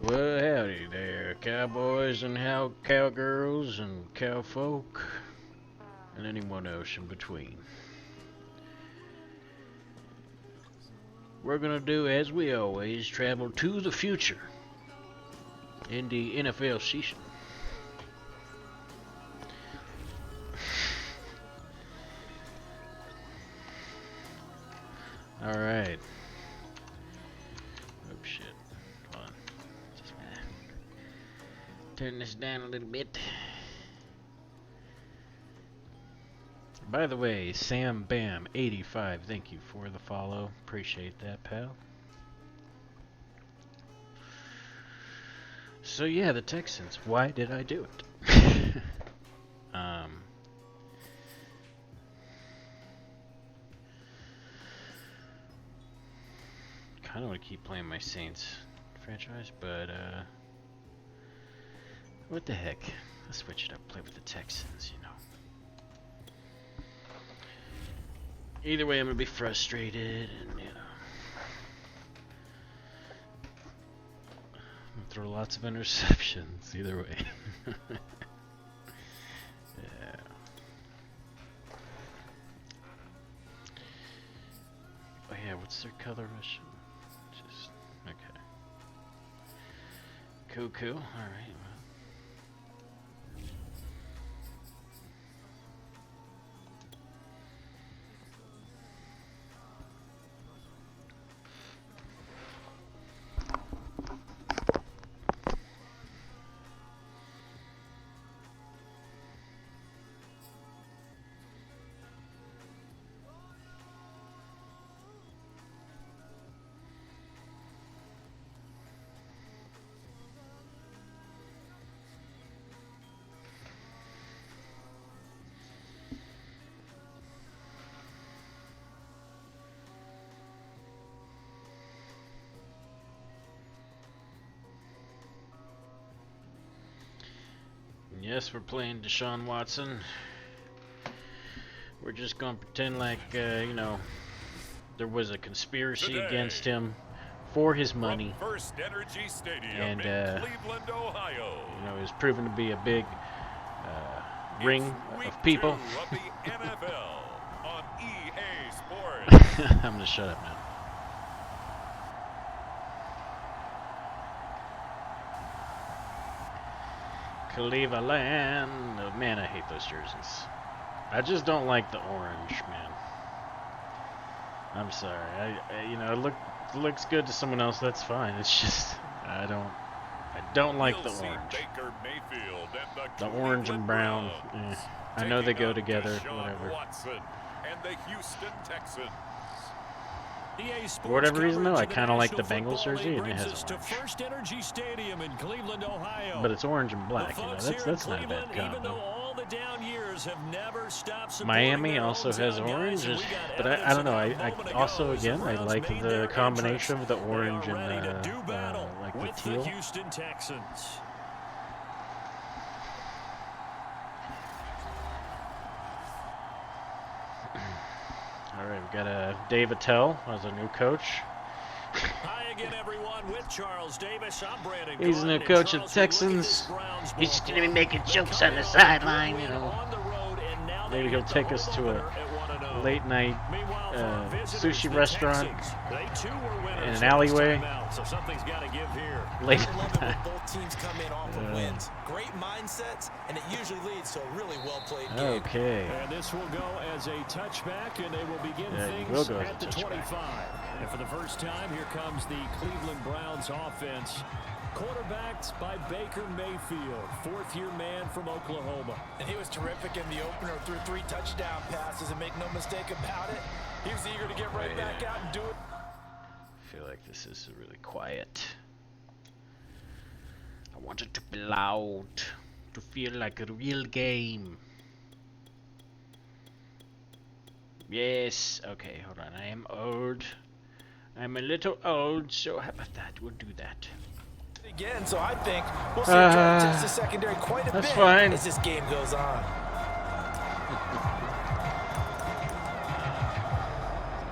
Well, howdy there, cowboys and cowgirls and cowfolk, and anyone else in between. We're gonna do as we always, travel to the future in the NFL season. Alright. Oh shit. Hold on. Just turn this down a little bit. By the way, Sam Bam 85, thank you for the follow. Appreciate that, pal. So yeah, the Texans. Why did I do it? Kind of want to keep playing my Saints franchise, but what the heck? Let's switch it up. Play with the Texans, you know. Either way, I'm gonna be frustrated, and you know, I'm gonna throw lots of interceptions. Either way. Yeah. Oh yeah, what's their color rush? Just okay. Cool. All right. Yes, we're playing Deshaun Watson. We're just gonna pretend like, you know, there was a conspiracy against him for his money. First Energy Stadium and, in Cleveland, Ohio. You know, it was proven to be a big ring of people. Of the NFL on EA Sports. I'm gonna shut up now. Cleveland. Oh, man, I hate those jerseys. I just don't like the orange, man. I'm sorry. You know, it looks good to someone else. That's fine. It's just I don't like the orange. The orange and brown. I know they go together. Whatever. Watson and the Houston Texans. For whatever reason, though, I kind of like the Bengals jersey, and it has orange. First Energy Stadium in Cleveland, Ohio. But it's orange and black. You know, that's not a bad combo. Miami also has orange, but I don't know. I also, again, I like the combination of the orange and like the teal. Houston Texans. All right, we got Dave Attell as a new coach. Hi again, everyone. With Charles Davis, I'm Brandon. He's the new coach of the Texans. He's just gonna be making jokes on the sideline, you know. Maybe he'll take us to a late night sushi restaurant in an alleyway. So something's got to give here. Late night. Both teams come in off of wins. Great mindsets, and it usually leads to a really well-played game. Okay. And this will go as a touchback, and they will begin things at the 25. And for the first time, here comes the Cleveland Browns offense. Quarterbacked by Baker Mayfield, fourth-year man from Oklahoma. And he was terrific in the opener, threw 3 touchdown passes, and make no mistake about it, he was eager to get right back out and do it. I feel like this is really quiet. I want it to be loud, to feel like a real game. Yes, okay, hold on, I am old. I'm a little old, so how about that? We'll do that. Again, so I think we'll see him try to test the secondary quite a bit fine. as this game goes on.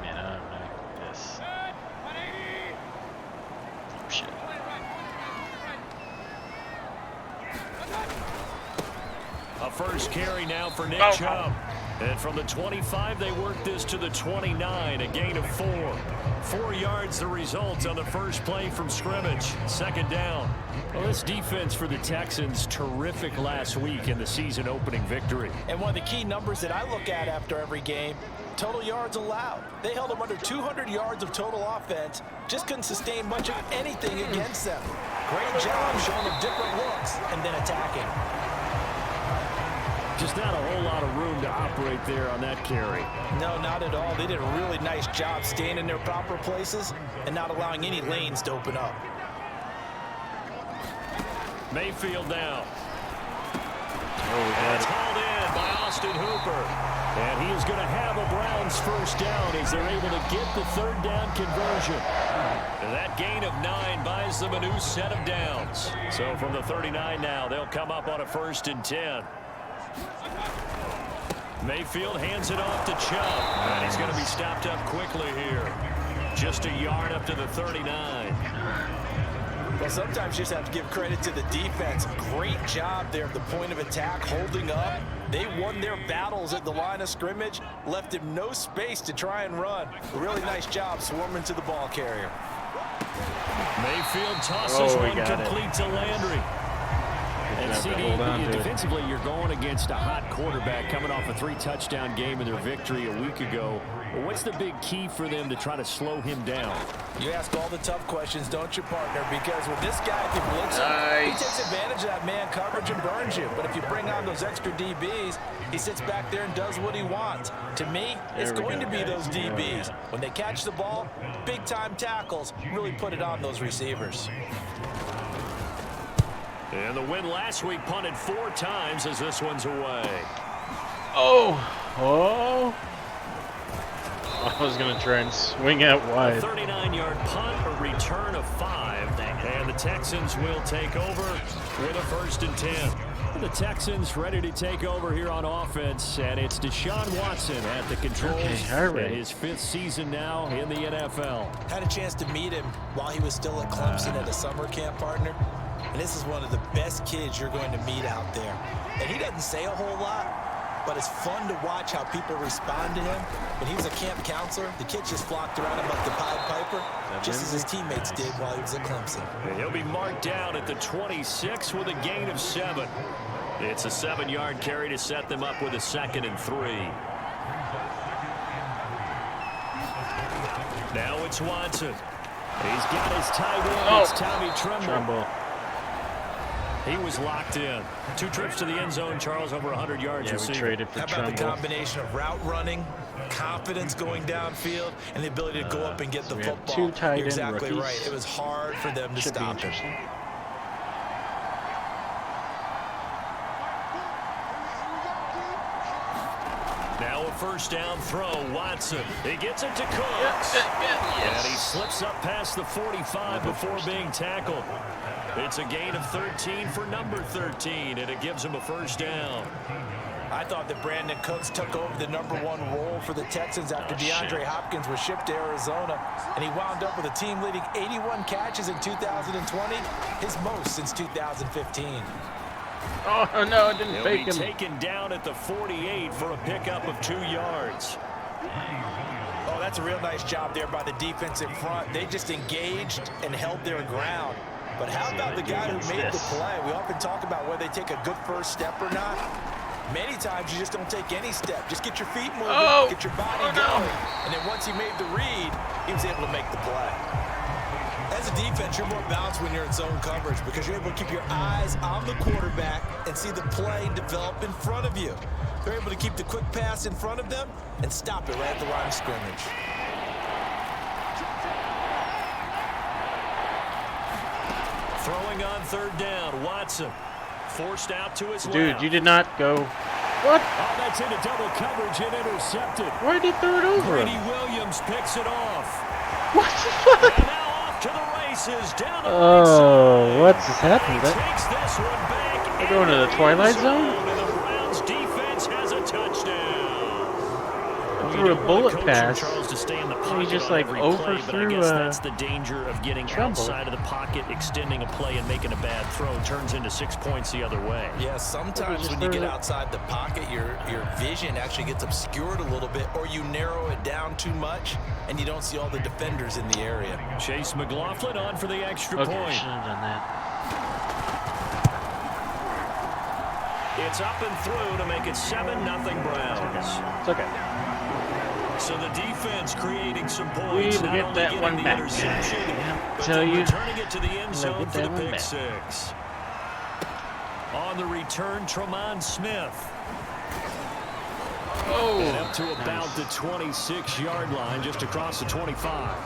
Man, I don't know this. Oh shit. A first carry now for Nick Chubb. And from the 25, they work this to the 29, a gain of 4. 4 yards the result on the first play from scrimmage. Second down. Well, this defense for the Texans, terrific last week in the season opening victory. And one of the key numbers that I look at after every game, total yards allowed. They held them under 200 yards of total offense, just couldn't sustain much of anything against them. Great job showing them different looks and then attacking. Just not a whole lot of room to operate there on that carry. No, not at all. They did a really nice job staying in their proper places and not allowing any lanes to open up. Mayfield now. Oh, It's hauled in by Austin Hooper. And he is going to have a Browns first down as they're able to get the third down conversion. And that gain of 9 buys them a new set of downs. So from the 39 now, they'll come up on a 1st and 10. Mayfield hands it off to Chubb. And he's going to be stopped up quickly here. Just a yard up to the 39. Well, sometimes you just have to give credit to the defense. Great job there at the point of attack, holding up. They won their battles at the line of scrimmage, left him no space to try and run. Really nice job swarming to the ball carrier. Mayfield tosses one complete to Landry. And CD, defensively, you're going against a hot quarterback coming off a 3-touchdown game in their victory a week ago. Well, what's the big key for them to try to slow him down? You ask all the tough questions, don't you, partner? Because when this guy can blitz him, he takes advantage of that man coverage and burns you. But if you bring on those extra DBs, he sits back there and does what he wants. To me, it's going to be those DBs. When they catch the ball, big-time tackles really put it on those receivers. And the win last week punted 4 times as this one's away. Oh. I was going to try and swing out wide. A 39-yard punt, a return of 5. And the Texans will take over with a 1st and 10. The Texans ready to take over here on offense, and it's Deshaun Watson at the controls. In his 5th season now in the NFL. Had a chance to meet him while he was still at Clemson at a summer camp, partner. And this is one of the best kids you're going to meet out there. And he doesn't say a whole lot, but it's fun to watch how people respond to him. When he was a camp counselor, the kids just flocked around him like the Pied Piper, just as his teammates did while he was at Clemson. And he'll be marked down at the 26 with a gain of 7. It's a 7-yard carry to set them up with a 2nd and 3. Now it's Watson. He's got his tight end. It's Tommy Tremble. He was locked in. 2 trips to the end zone, Charles, over 100 yards receiving. We traded for How about the combination of route running, confidence going downfield, and the ability to go up and get the football? 2 tight end You're exactly rookies. right. It was hard for them to stop him. Now a 1st down throw. Watson. He gets it to Cooks. And he slips up past the 45 before being tackled. It's a gain of 13 for number 13, and it gives him a 1st down. I thought that Brandon Cooks took over the #1 role for the Texans after DeAndre Hopkins was shipped to Arizona, and he wound up with a team-leading 81 catches in 2020, his most since 2015. Oh, no, it didn't fake him. He'll be taken down at the 48 for a pickup of 2 yards. Oh, that's a real nice job there by the defense in front. They just engaged and held their ground. But how about the guy who made the play? We often talk about whether they take a good first step or not. Many times you just don't take any step. Just get your feet moving, get your body going. And then once he made the read, he was able to make the play. As a defense, you're more balanced when you're in zone coverage because you're able to keep your eyes on the quarterback and see the play develop in front of you. They're able to keep the quick pass in front of them and stop it right at the line of scrimmage. Throwing on third down, Watson. Forced out to his Dude, left. you did not go. What? Oh, that's into double coverage and intercepted. Why did he throw it over Brady him? Williams picks it off. What the fuck? And now off to the races, down the Oh, what's just happened? He takes this one back. We're going to the Twilight Zone? And the Browns defense has a touchdown. Threw a bullet pass. Charles to stay in the And pocket he just on like every play, but I overthrew guess that's the danger of getting trouble. outside of the pocket, extending a play and making a bad throw turns into 6 points the other way. Yeah, sometimes when you get outside the pocket, your vision actually gets obscured a little bit, or you narrow it down too much, and you don't see all the defenders in the area. Chase McLaughlin on for the extra Okay, point. shouldn't have done that. It's up and through to make it 7-0 Browns. It's okay. So the defense creating some We points. will not get only that getting one the back. interception, but Tell then you. returning it to the end zone get for the that one pick back. 6. On the return, Tremont Smith. Oh, And up to about the 26-yard line, just across the 25.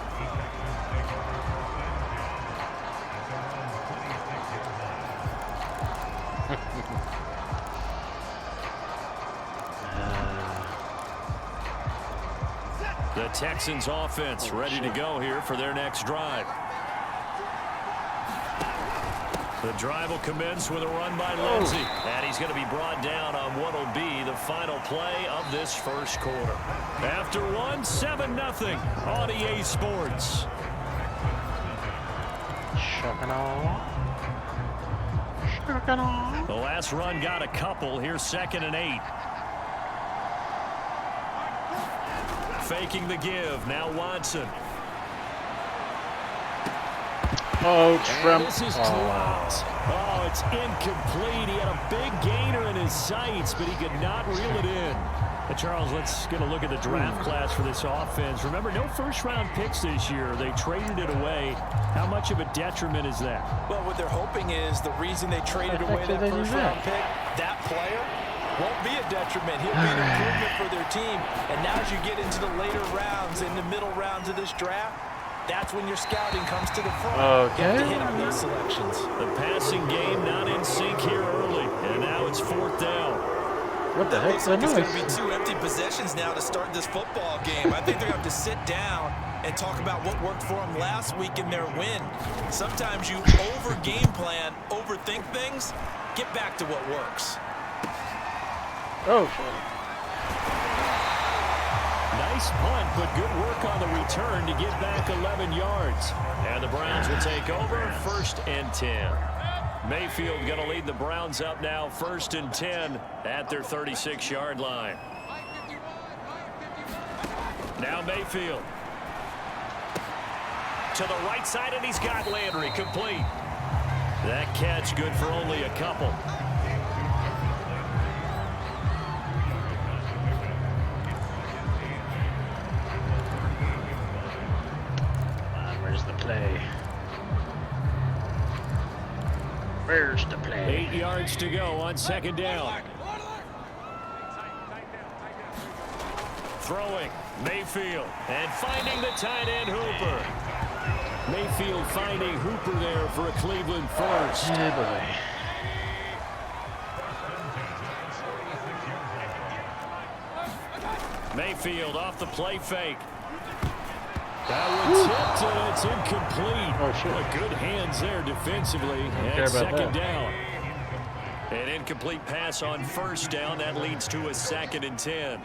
The Texans offense ready to go here for their next drive. The drive will commence with a run by Lindsey. And he's going to be brought down on what will be the final play of this first quarter. After one, 7-0 on EA Sports. The last run got a couple. Here's 2nd and 8. Faking the give. Now Watson. Oh, Trump. This is dropped. Oh, it's incomplete. He had a big gainer in his sights, but he could not reel it in. And Charles, let's get a look at the draft class for this offense. Remember, no first-round picks this year. They traded it away. How much of a detriment is that? Well, what they're hoping is the reason they traded away that first-round pick, that player won't be a detriment. He'll be an improvement for their team. And now as you get into the later rounds, in the middle rounds of this draft, that's when your scouting comes to the front. Okay. You have to hit on these selections. The passing game not in sync here early. And now it's 4th down. What the heck's that It's noise? going to be 2 empty possessions now to start this football game. I think they're going to have to sit down and talk about what worked for them last week in their win. Sometimes you over-game plan, overthink things, get back to what works. Oh, Nice punt, but good work on the return to get back 11 yards. And the Browns will take over 1st and 10. Mayfield going to lead the Browns up now 1st and 10 at their 36-yard line. Now Mayfield. To the right side, and he's got Landry complete. That catch good for only a couple. where's the play? Where's the play? 8 yards to go on 2nd down. Throwing, Mayfield, and finding the tight end Hooper. Mayfield finding Hooper there for a Cleveland first. Oh, boy. Mayfield off the play fake. That one tipped, and it's incomplete. Oh, shit. Good hands there defensively. And 2nd down. An incomplete pass on 1st down. That leads to a 2nd and 10.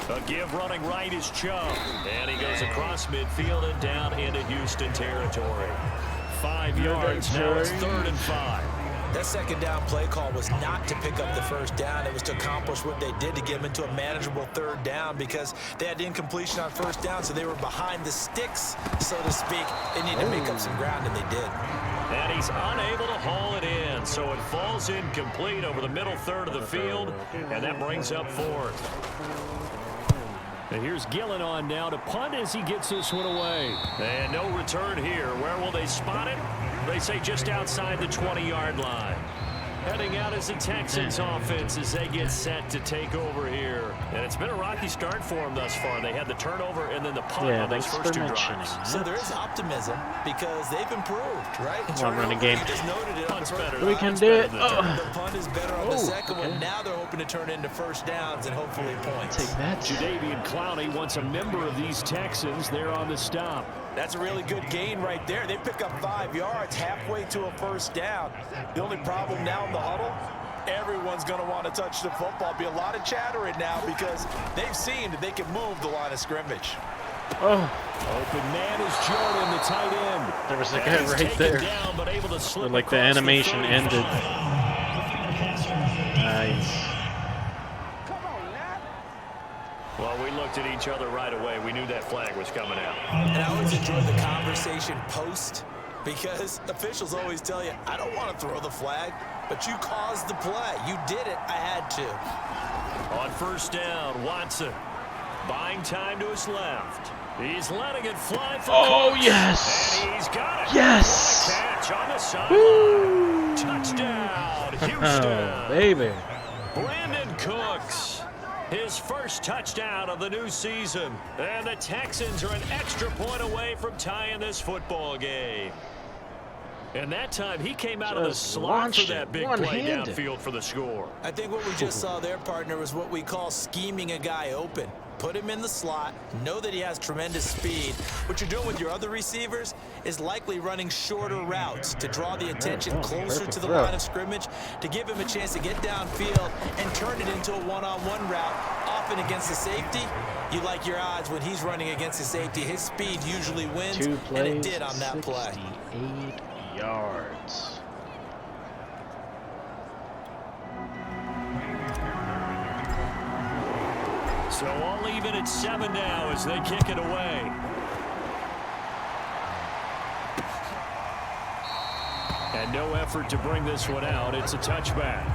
A give running right is Chubb. And he goes across midfield and down into Houston territory. 5 yards. Now it's 3rd and 5. That 2nd down play call was not to pick up the 1st down. It was to accomplish what they did to get them into a manageable 3rd down because they had incompletion on 1st down, so they were behind the sticks, so to speak. They needed to make up some ground, and they did. And he's unable to haul it in, so it falls incomplete over the middle third of the field, and that brings up 4th. And here's Gillen on now to punt as he gets this one away. And no return here. Where will they spot it? They say just outside the 20-yard line. Heading out as the Texans offense as they get set to take over here. And it's been a rocky start for them thus far. They had the turnover and then the punt on those first two drives. So there is optimism because they've improved, right? Come on, running game. You just noted it. Punt's better. We can do it. The punt is better on the second one. Now they're hoping to turn into first downs and hopefully points. Take that. Jadeveon Clowney wants a member of these Texans there on the stop. That's a really good gain right there. They pick up 5 yards halfway to a first down. The only problem now in the huddle, everyone's going to want to touch the football. Be a lot of chattering now because they've seen that they can move the line of scrimmage. Oh. Open man is Jordan, the tight end. There was a guy right there. Down, but able to slip like the animation ended. Nice. Well, we looked at each other right away. We knew that flag was coming out. And I always enjoy the conversation post because officials always tell you, I don't want to throw the flag, but you caused the play. You did it. I had to. On first down, Watson buying time to his left. He's letting it fly for Cooks. Yes. And he's got it. Yes. What a catch on the sideline. Touchdown, Houston. Oh, baby. Brandon Cooks. His first touchdown of the new season. And the Texans are an extra point away from tying this football game. And that time, he came out of the slot for that big play downfield for the score. I think what we just saw there, partner, was what we call scheming a guy open. Put him in the slot, know that he has tremendous speed. What you're doing with your other receivers is likely running shorter routes to draw the attention closer to the line of scrimmage, to give him a chance to get downfield and turn it into a one-on-one route. Often against the safety, you like your odds when he's running against the safety. His speed usually wins, and it did on that play. 68 yards. So all even at 7 now as they kick it away. And no effort to bring this one out. It's a touchback.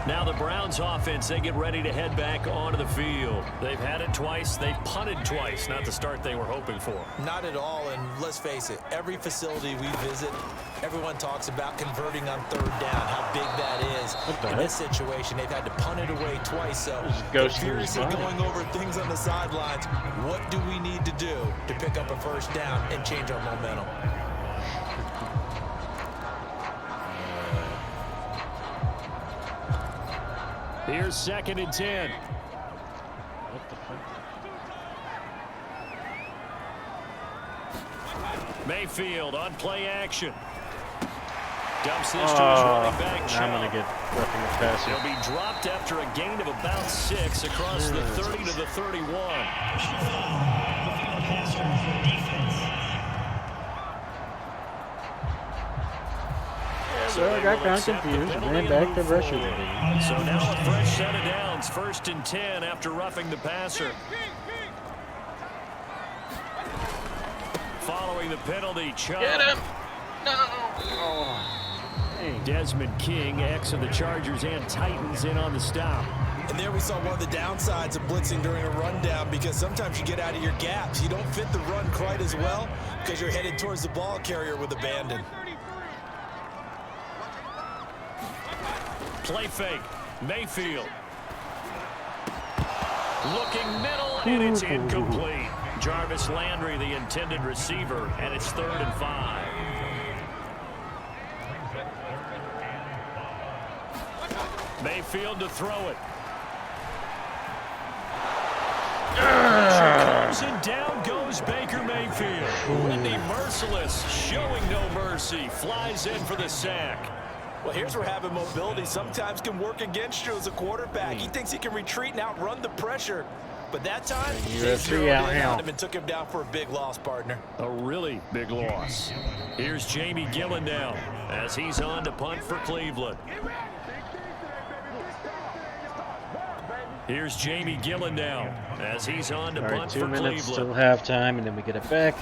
Now the Browns offense, they get ready to head back onto the field. They've had it twice. They've punted twice. Not the start they were hoping for. Not at all, and let's face it, every facility we visit, everyone talks about converting on third down, how big that is. In this situation, they've had to punt it away twice, so they're furiously going over things on the sidelines. What do we need to do to pick up a first down and change our momentum? Here's 2nd and 10. What the fuck? Mayfield on play action. Dumps this to his running back. I'm going to get roughing the passer. He'll be dropped after a gain of about 6 across the 30 to the 31. So I got kind of confused and ran back to rush it. So now a fresh set of downs, 1st and 10 after roughing the passer. Following the penalty, Chubb. Get him! No! Desmond King, ex of the Chargers and Titans, in on the stop. And there we saw one of the downsides of blitzing during a rundown, because sometimes you get out of your gaps. You don't fit the run quite as well because you're headed towards the ball carrier with abandon. Play fake. Mayfield. Looking middle, and it's incomplete. Jarvis Landry, the intended receiver, and it's 3rd and 5. Mayfield to throw it. Comes and down goes Baker Mayfield. Wendy Merciless, showing no mercy, flies in for the sack. Well, here's where having mobility sometimes can work against you as a quarterback. He thinks he can retreat and outrun the pressure. But that time, they zeroed in on him and took him down for a big loss, partner. A really big loss. Here's Jamie Gillen now as he's on to punt for Cleveland. Here's Jamie Gillen now as he's on to punt for Cleveland. 2 minutes till halftime, and then we get it back.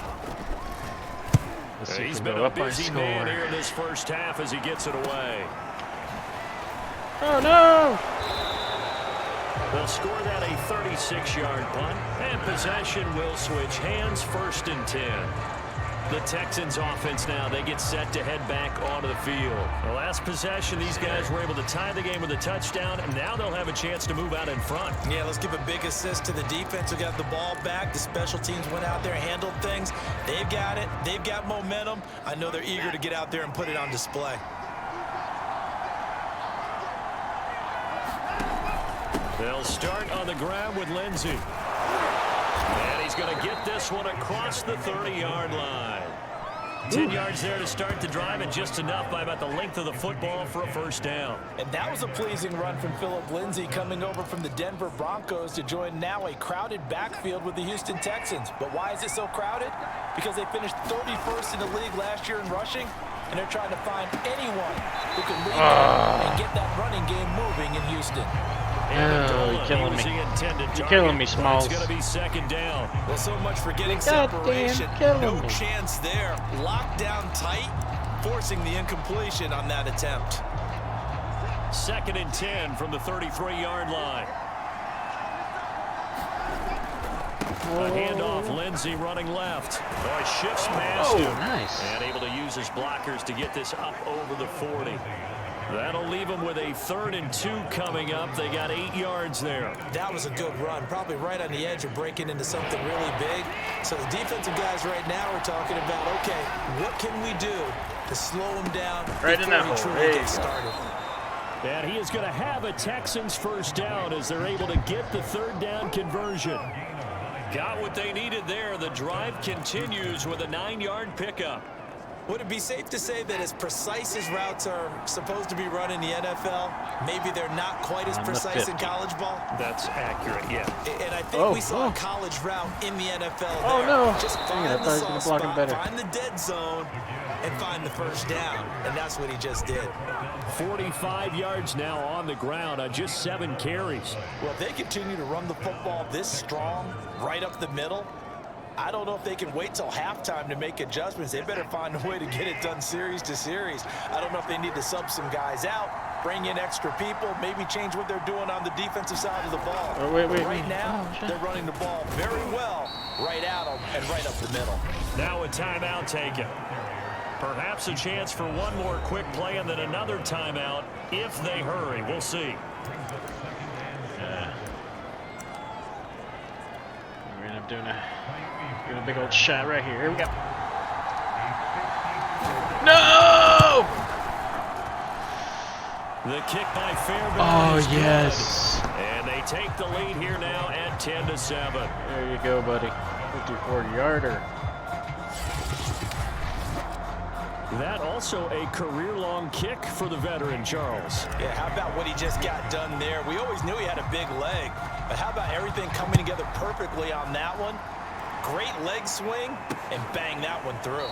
Let's see He's if we been go a up by busy score. man here in this first half as he gets it away. Oh, no! They'll score that a 36-yard punt, and possession will switch hands, 1st and 10. The Texans offense now, they get set to head back onto the field. The last possession, these guys were able to tie the game with a touchdown, and now they'll have a chance to move out in front. Yeah, let's give a big assist to the defense who got the ball back. The special teams went out there, handled things. They've got it. They've got momentum. I know they're eager to get out there and put it on display. They'll start on the ground with Lindsey. And he's going to get this one across the 30-yard line. 10 yards there to start the drive, and just enough by about the length of the football for a 1st down. And that was a pleasing run from Philip Lindsay coming over from the Denver Broncos to join now a crowded backfield with the Houston Texans. But why is it so crowded? Because they finished 31st in the league last year in rushing, and they're trying to find anyone who can lead them and get that running game moving in Houston. Oh, you're killing me. You're killing me, Smalls. It's going to be 2nd down. Well, so much for getting Goddamn separation. killing No me. chance there. Locked down tight, forcing the incompletion on that attempt. 2nd and 10 from the 33-yard line. A handoff, Lindsey running left. Oh, he shifts past him. Nice. And able to use his blockers to get this up over the 40. That'll leave them with a 3rd and 2 coming up. They got 8 yards there. That was a good run, probably right on the edge of breaking into something really big. So the defensive guys right now are talking about, okay, what can we do to slow him down Right in that before he hole. truly There you gets go. started? And he is going to have a Texans 1st down as they're able to get the 3rd down conversion. Got what they needed there. The drive continues with a 9-yard pickup. Would it be safe to say that as precise as routes are supposed to be run in the NFL, maybe they're not quite as On the precise in 50. college ball? That's accurate, yeah. And I think we saw a college route in the NFL Oh, there. no. Just Dang it, find I the thought he was gonna soft block him spot, better. find the dead zone, and find the 1st down. And that's what he just did. 45 yards now on the ground on just 7 carries. Well, if they continue to run the football this strong, right up the middle, I don't know if they can wait till halftime to make adjustments. They better find a way to get it done series to series. I don't know if they need to sub some guys out, bring in extra people, maybe change what they're doing on the defensive side of the ball. Oh, wait, Right now, they're running the ball very well right at them and right up the middle. Now a timeout taken. Perhaps a chance for one more quick play and then another timeout if they hurry. We'll see. We're going to end up doing a big old shot right here. Here we go. No! The kick by Fairbairn. Oh, is good. yes. And they take the lead here now at 10-7. There you go, buddy. 54-yarder. That also a career-long kick for the veteran, Charles. Yeah, how about what he just got done there? We always knew he had a big leg, but how about everything coming together perfectly on that one? Great leg swing, and bang that one through.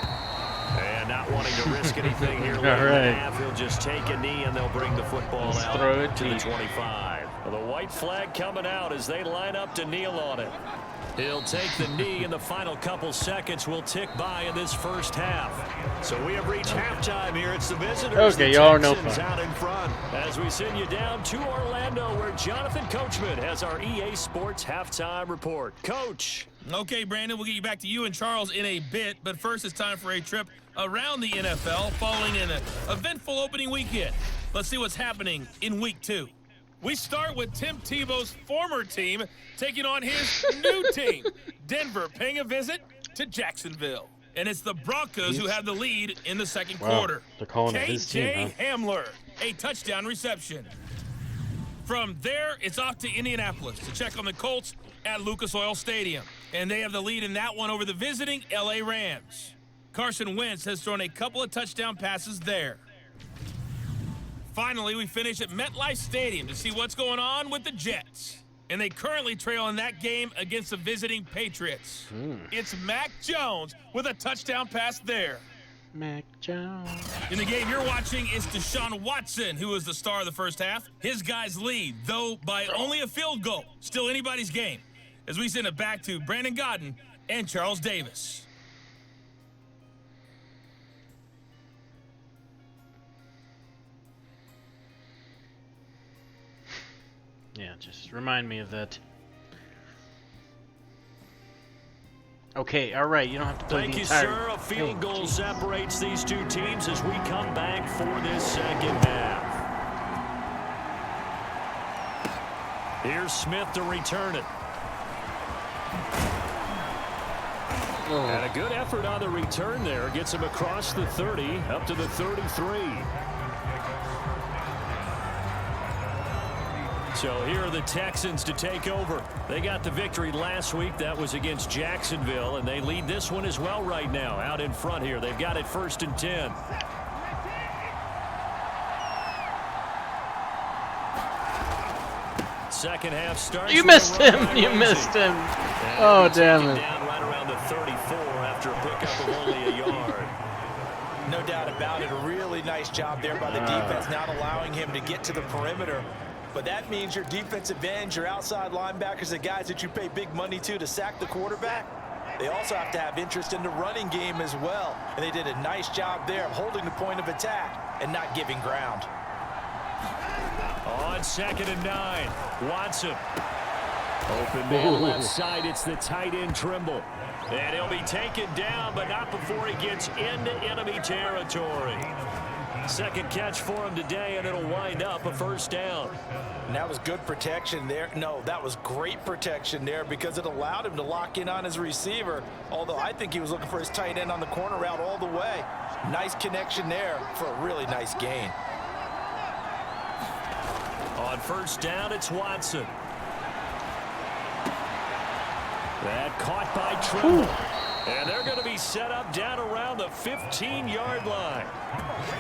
And not wanting to risk anything here late in the half, he'll just take a knee and they'll bring the football Just out throw it to the deep. 25. Well, the white flag coming out as they line up to kneel on it. He'll take the knee, and the final couple seconds will tick by in this 1st half. So we have reached halftime here. It's the visitors. Okay, the y'all are no Texans fun. out in front. As we send you down to Orlando, where Jonathan Coachman has our EA Sports halftime report. Coach. Okay, Brandon, we'll get you back to you and Charles in a bit, but first it's time for a trip around the NFL following an eventful opening weekend. Let's see what's happening in Week 2. We start with Tim Tebow's former team taking on his new team, Denver, paying a visit to Jacksonville. And it's the Broncos who have the lead in the 2nd quarter. They're calling it his team, K.J. Hamler, a touchdown reception. From there, it's off to Indianapolis to check on the Colts at Lucas Oil Stadium. And they have the lead in that one over the visiting L.A. Rams. Carson Wentz has thrown a couple of touchdown passes there. Finally, we finish at MetLife Stadium to see what's going on with the Jets. And they currently trail in that game against the visiting Patriots. It's Mac Jones with a touchdown pass there. Mac Jones. In the game you're watching, it's Deshaun Watson, who is the star of the 1st half. His guys lead, though by only a field goal. Still anybody's game. As we send it back to Brandon Godden and Charles Davis. Yeah, just remind me of that. Okay, all right. You don't have to play Thank the you, entire sir. A field thing. goal Jeez. separates these two teams as we come back for this second half. Here's Smith to return it. And a good effort on the return there. Gets him across the 30, up to the 33. So here are the Texans to take over. They got the victory last week. That was against Jacksonville, and they lead this one as well right now. Out in front here. They've got it 1st and 10. Second half starts. You missed him. You missed him. Oh, damn it. Down right around the 34 after a pickup of only a yard. No doubt about it. A really nice job there by the defense, not allowing him to get to the perimeter. But that means your defensive ends, your outside linebackers, the guys that you pay big money to sack the quarterback, they also have to have interest in the running game as well. And they did a nice job there of holding the point of attack and not giving ground. On 2nd and 9, Watson. Open man left side, it's the tight end Trimble. And he'll be taken down, but not before he gets into enemy territory. Second catch for him today, and it'll wind up a 1st down. And that was good protection there. No, that was great protection there because it allowed him to lock in on his receiver, although I think he was looking for his tight end on the corner route all the way. Nice connection there for a really nice gain. On 1st down, it's Watson. That caught by Trimble. And they're going to be set up down around the 15-yard line.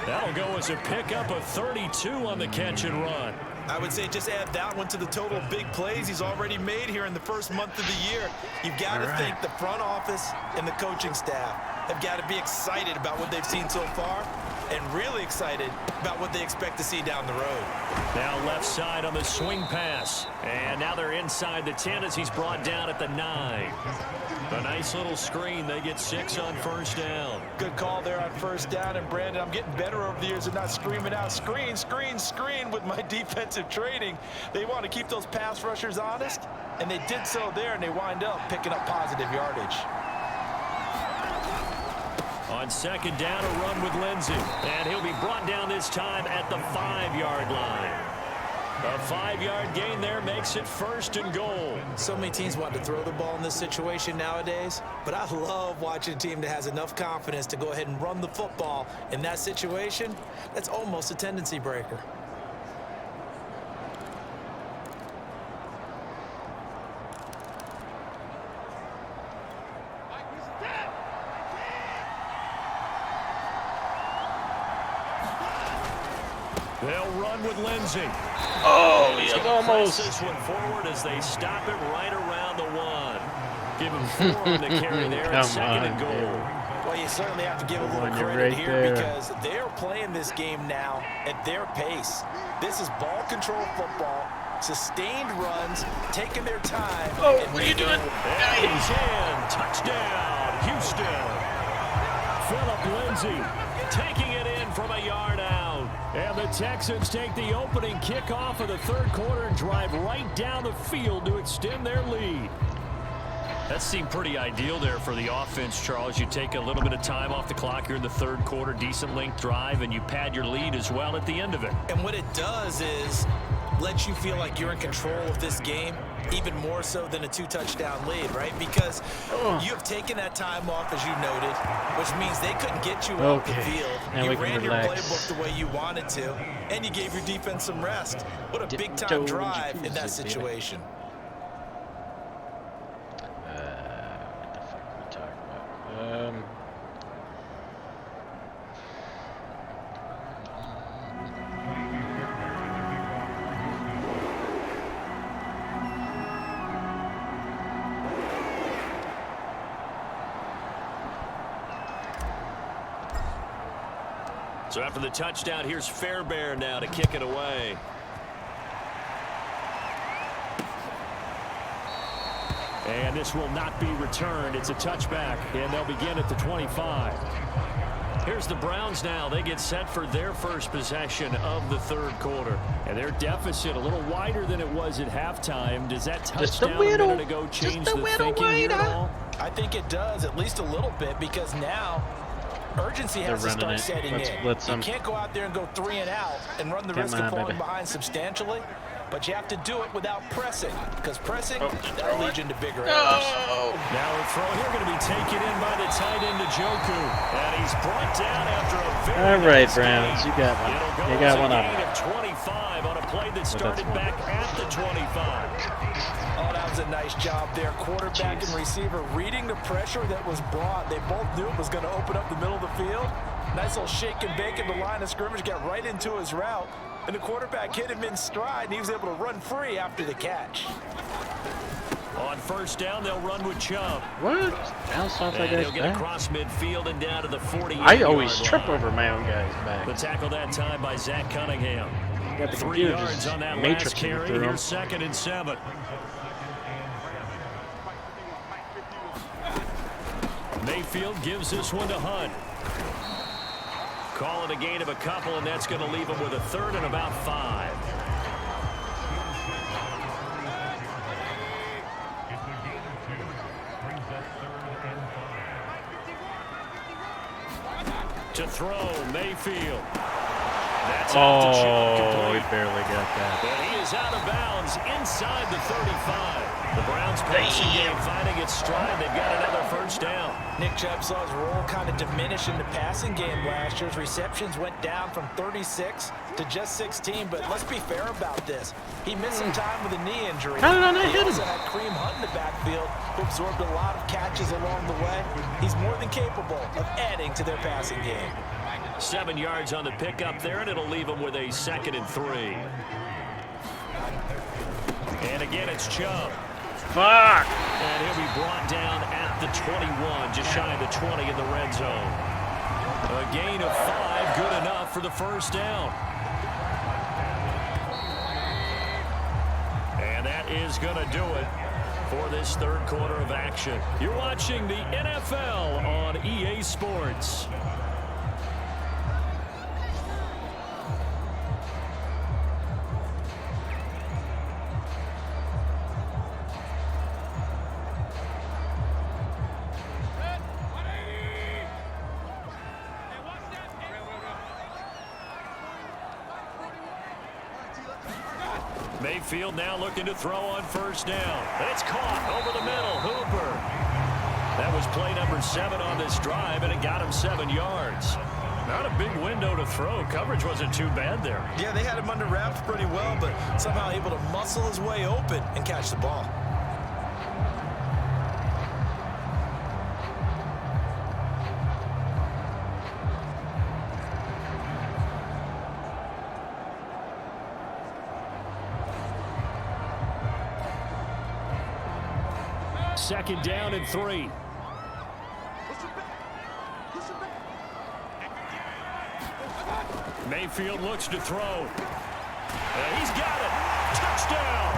That'll go as a pickup of 32 on the catch and run. I would say just add that one to the total of big plays he's already made here in the first month of the year. You've got to think the front office and the coaching staff have got to be excited about what they've seen so far and really excited about what they expect to see down the road. Now left side on the swing pass. And now they're inside the 10 as he's brought down at the 9. A nice little screen. They get 6 on 1st down. Good call there on 1st down. And, Brandon, I'm getting better over the years of not screaming out, screen, screen, screen with my defensive training. They want to keep those pass rushers honest, and they did so there, and they wind up picking up positive yardage. On 2nd down, a run with Lindsey. And he'll be brought down this time at the 5-yard line. A 5-yard gain there makes it 1st and goal. So many teams want to throw the ball in this situation nowadays, but I love watching a team that has enough confidence to go ahead and run the football. In that situation, that's almost a tendency breaker. They'll run with Lindsey. Oh, He's he gonna press almost. this one forward as they stop it right around the 1. Give him 4 on the carry there at 2nd and goal. Well, you certainly have to give a little When you're credit right here there. because they're playing this game now at their pace. This is ball control football, sustained runs, taking their time. Oh, and what are you doing? And he's in. Touchdown, Houston. Phillip Lindsay taking it in from a yard out. And the Texans take the opening kickoff of the 3rd quarter and drive right down the field to extend their lead. That seemed pretty ideal there for the offense, Charles. You take a little bit of time off the clock here in the 3rd quarter, decent length drive, and you pad your lead as well at the end of it. And what it does is lets you feel like you're in control of this game, even more so than a 2-touchdown lead, right? Because you have taken that time off, as you noted, which means they couldn't get you off the field. Now You we can ran your relax. playbook the way you wanted to, and you gave your defense some rest. What a big-time drive in that situation. What the fuck are we talking about? So after the touchdown, here's Fairbairn now to kick it away. And this will not be returned. It's a touchback, and they'll begin at the 25. Here's the Browns now. They get set for their first possession of the third quarter. And their deficit a little wider than it was at halftime. Does that touchdown a minute ago change the thinking here at all? I think it does, at least a little bit, because now urgency has to start setting in. You can't go out there and go 3 and out and run the risk of falling behind substantially. But you have to do it without pressing, because pressing, that'll lead you into bigger errors. Now a throw here going to be taken in by the tight end Njoku. And he's brought down after a very All right, nice Browns, game. you got one. It'll go You got one a up. gain of 25 on a play that started back at the 25. Oh, that was a nice job there. Quarterback and receiver reading the pressure that was brought. They both knew it was going to open up the middle of the field. Nice little shake and bake in the line of scrimmage, got right into his route. And the quarterback hit him in stride, and he was able to run free after the catch. On first down, they'll run with Chubb. What? Bounce off that And guy's he'll get back? across midfield and down to the 40. I always trip over my own guy's back. The tackle that time by Zach Cunningham. Got the 3 computer yards just on that last matrixing carry. through him. Here's 2nd and 7. Mayfield gives this one to Hunt. Call it a gain of a couple, and that's going to leave him with a 3rd and about 5. To throw, Mayfield. That's out to Chubb, complete. He barely got that. But he is out of bounds inside the 35. The Browns passing game finding its stride. They've got another first down. Nick Chubb saw his role kind of diminish in the passing game last year. His receptions went down from 36 to just 16, but let's be fair about this. He missed some time with a knee injury. How did I not He hit him? also had Kareem Hunt in the backfield, who absorbed a lot of catches along the way. He's more than capable of adding to their passing game. 7 yards on the pickup there, and it'll leave him with a 2nd and 3. And again, it's Chubb. Fuck! And he'll be brought down at the 21, just shy of the 20 in the red zone. A gain of 5, good enough for the first down. And that is going to do it for this third quarter of action. You're watching the NFL on EA Sports. Mayfield now looking to throw on first down. It's caught over the middle. Hooper. That was play number 7 on this drive, and it got him 7 yards. Not a big window to throw. Coverage wasn't too bad there. Yeah, they had him under wraps pretty well, but somehow able to muscle his way open and catch the ball. Second down and 3. Mayfield looks to throw. He's got it. Touchdown.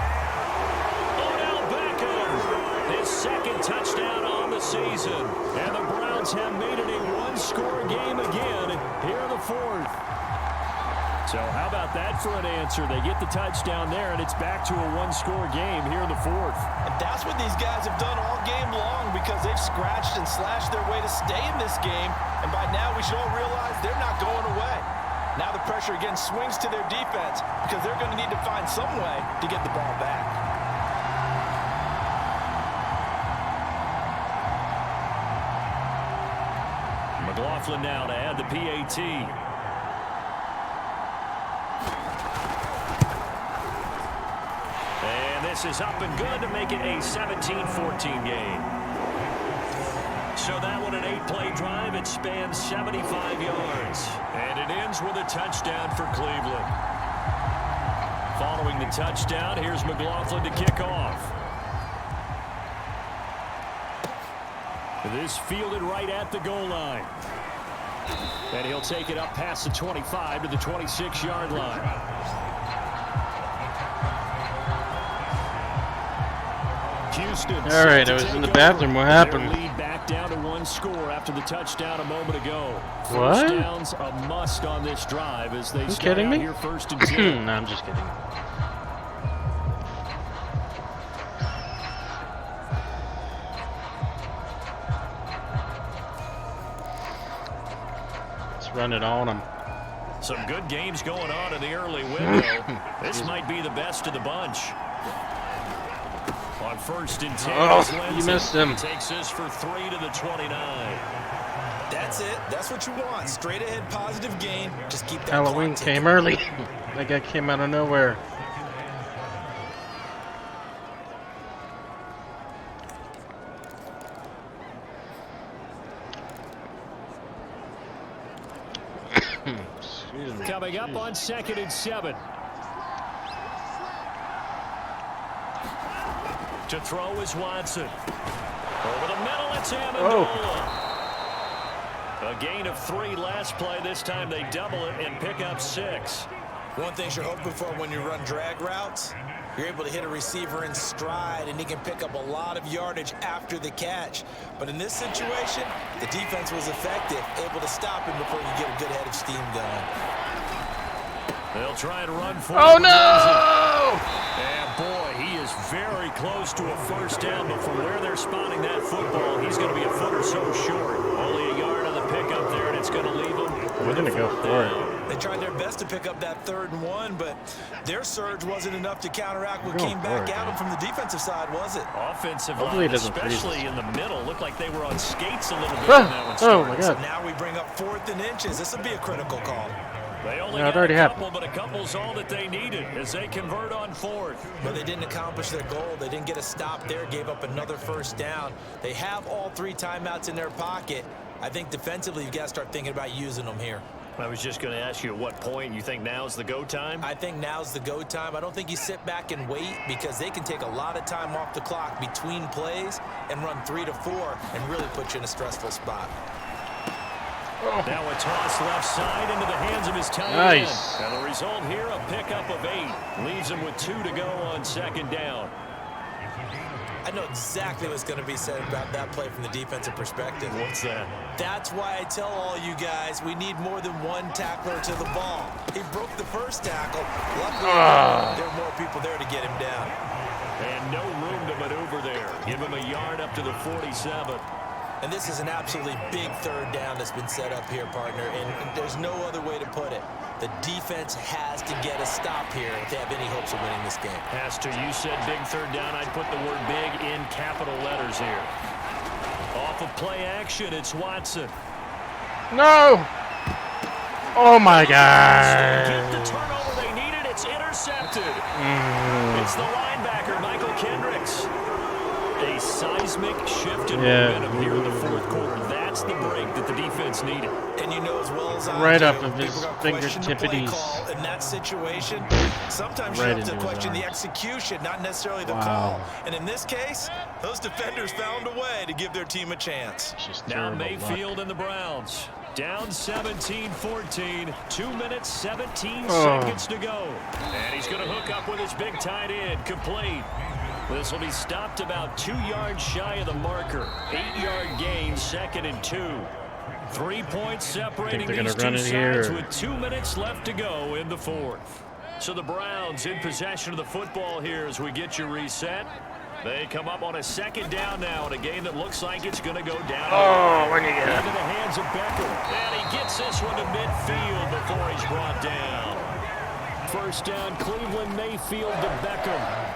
Odell Beckham. His 2nd touchdown on the season. And the Browns have made it a one-score game again here in the 4th. So how about that for an answer? They get the touchdown there, and it's back to a one-score game here in the 4th. And that's what these guys have done all game long, because they've scratched and slashed their way to stay in this game. And by now, we should all realize they're not going away. Now the pressure again swings to their defense, because they're going to need to find some way to get the ball back. McLaughlin now to add the PAT. And this is up and good to make it a 17-14 game. So that one an 8-play drive. It spans 75 yards. And it ends with a touchdown for Cleveland. Following the touchdown, here's McLaughlin to kick off. This fielded right at the goal line. And he'll take it up past the 25 to the 26-yard line. Houston. All right, I was in the bathroom. What happened? Lead back down to 1 score after the touchdown a moment ago. What? First downs a must on this drive as they start kidding out me? here 1st and 10. No, I'm just kidding. Let's run it on them. Some good games going on in the early window. This might be the best of the bunch. On 1st and 10, Oh, you missed him. Takes this for 3 to the 29. That's it. That's what you want. Straight ahead, positive gain. Just keep that Halloween clock came ticking. early. That guy came out of nowhere. Excuse me. Coming up on 2nd and 7. To throw is Watson. Over the middle, it's Amendola. A gain of 3 last play. This time they double it and pick up 6. One thing you're hoping for when you run drag routes, you're able to hit a receiver in stride, and he can pick up a lot of yardage after the catch. But in this situation, the defense was effective, able to stop him before you get a good head of steam going. They'll try and run for Oh it. no! And boy, he is very close to a first down, but from where they're spotting that football, he's going to be a foot or so short. Only a yard on the pickup there, and it's going to leave him. We're gonna go for it. They tried their best to pick up that 3rd and 1, but their surge wasn't enough to counteract what Going came for back it, at them man. from the defensive side, was it? Offensive Hopefully line, it doesn't freeze especially us. in the middle, looked like they were on skates a little bit when that one Oh started. my So god. now we bring up 4th and inches. This would be a critical call. They only No, it got already a couple, happened. but a couple's all that they needed as they convert on 4th. But they didn't accomplish their goal. They didn't get a stop there, gave up another first down. They have all 3 timeouts in their pocket. I think defensively you've got to start thinking about using them here. I was just going to ask you at what point you think now's the go time? I think now's the go time. I don't think you sit back and wait because they can take a lot of time off the clock between plays and run 3 to 4 and really put you in a stressful spot. Now a toss left side into the hands of his tight Nice. end. And the result here, a pickup of 8. Leaves him with 2 to go on 2nd down. I know exactly what's going to be said about that play from the defensive perspective. What's that? That's why I tell all you guys we need more than one tackler to the ball. He broke the first tackle. Luckily, there were more people there to get him down. And no room to maneuver there. Give him a yard up to the 47. And this is an absolutely big 3rd down that's been set up here, partner, and there's no other way to put it. The defense has to get a stop here if they have any hopes of winning this game. Has to. You said big 3rd down. I'd put the word big in capital letters here. Off of play action, it's Watson. No! Oh my Get god! the turnover they needed. It's intercepted. It's the linebacker, Michael Kendricks. A seismic shift in momentum here in the 4th quarter. That's the break that the defense needed. And you know as well as I Right do, up of his people are gonna question the play fingertippities. call in that situation. Sometimes Right you have to into his question the arms. execution, not necessarily the Wow. call. And in this case, those defenders found a way to give their team a chance. It's just Now terrible Mayfield and the Browns. Down 17-14. 2 minutes, 17 Oh. seconds to go. And he's going to hook up with his big tight end. Complete. This will be stopped about 2 yards shy of the marker. 8-yard gain, 2nd and 2. 3 points separating they're these gonna run two it here, sides or- with 2 minutes left to go in the 4th. So the Browns in possession of the football here as we get you reset. They come up on a 2nd down now in a game that looks like it's going to go down. Oh, when you get Into the hands of Beckham. And he gets this one to midfield before he's brought down. First down, Cleveland, Mayfield to Beckham.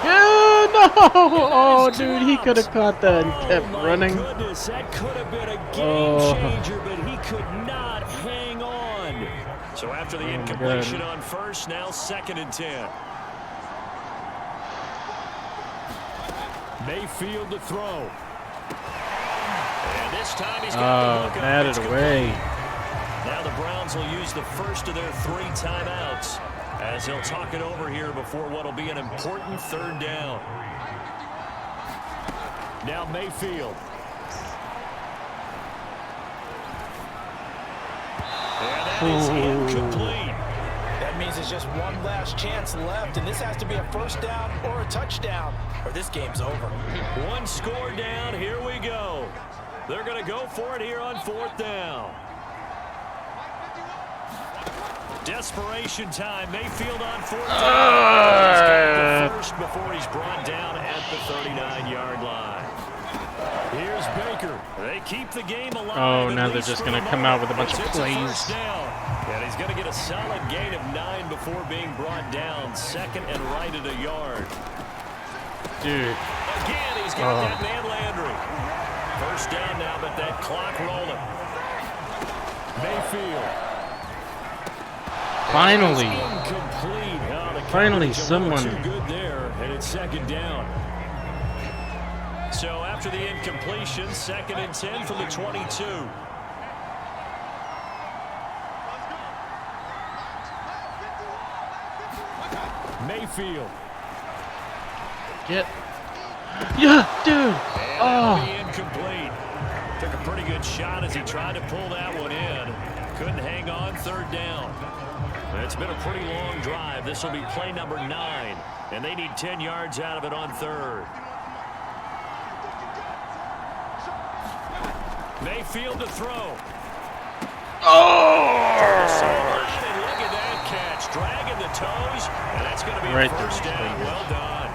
Yeah, no! Oh, dude, he could have caught that and kept my running. Goodness, that could have been a game Oh. changer, but he could not hang on. So after the incompletion on first, now 2nd and 10. Mayfield to throw. And this time he's got the hook up. batted It's away. complete. Now the Browns will use the first of their 3 timeouts as they'll talk it over here before what will be an important 3rd down. Now Mayfield. And that is incomplete. That That means there's just one last chance left, and this has to be a first down or a touchdown, or this game's over. One score down. Here we go. They're going to go for it here on 4th down. Desperation time. Mayfield on 4th down. He's got the first before he's brought down at the 39-yard line. Here's Baker. They keep the game alive. Oh, now they're just going to come out with a bunch of plays. And he's going to get a solid gain of 9 before being brought down. Second and right at a yard. Dude. Again, he's got that man Landry. First down now, but that clock rolling. Mayfield. Finally. Incomplete. Finally, someone. Too good there, and it's second down. So after the incompletion, 2nd and 10 from the 22. Mayfield. Get. Yeah, dude. And incomplete. Took a pretty good shot as he tried to pull that one in. Couldn't hang on. 3rd down. It's been a pretty long drive. This will be play number 9, and they need 10 yards out of it on 3rd. Mayfield to throw. Oh! And look at that catch. Dragging the toes, and that's going to be a first down. Well done.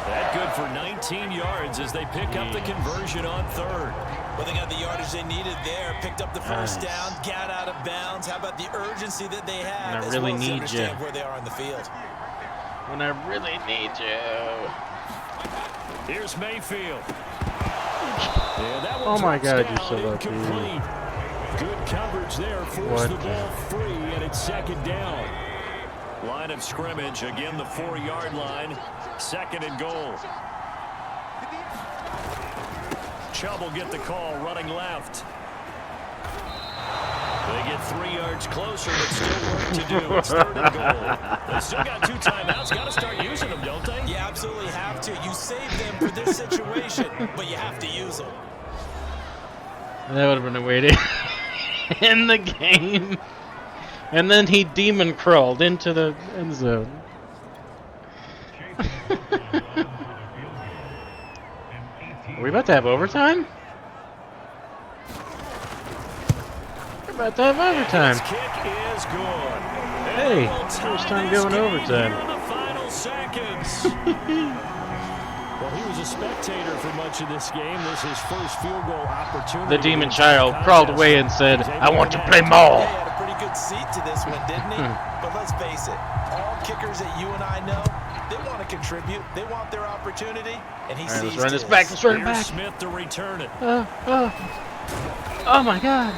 That good for 19 yards as they pick up the conversion on 3rd. Well, they got the yardage they needed there. Picked up the first down, got out of bounds. How about the urgency that they have? I really need you. Where they are on the field. When I really need you. Here's Mayfield. Yeah, that oh my God, you're so lucky. lucky. Good coverage there. Forced the ball free, and it's 2nd down. Line of scrimmage, again the 4-yard line. 2nd and goal. Chubb will get the call, running left. They get 3 yards closer, but still work to do. It's 3rd and goal. They still got 2 timeouts. Got to start using them, don't they? You absolutely have to. You save them for this situation, but you have to use them. That would have been a way to end the game. And then he demon crawled into the end zone. Are we about to have overtime? We're about to have overtime. This kick is good. Hey, first time going overtime. In the final seconds. Well, he was a spectator for much of this game. This is his first field goal opportunity. The demon child crawled away and said, "I want to play ball." He had a pretty good seat to this one, didn't he? But let's face it, all kickers that you and I know, they want to contribute. They want their opportunity, and he sees Let's run this back. Let's run it back. Smith to return it. Oh my God.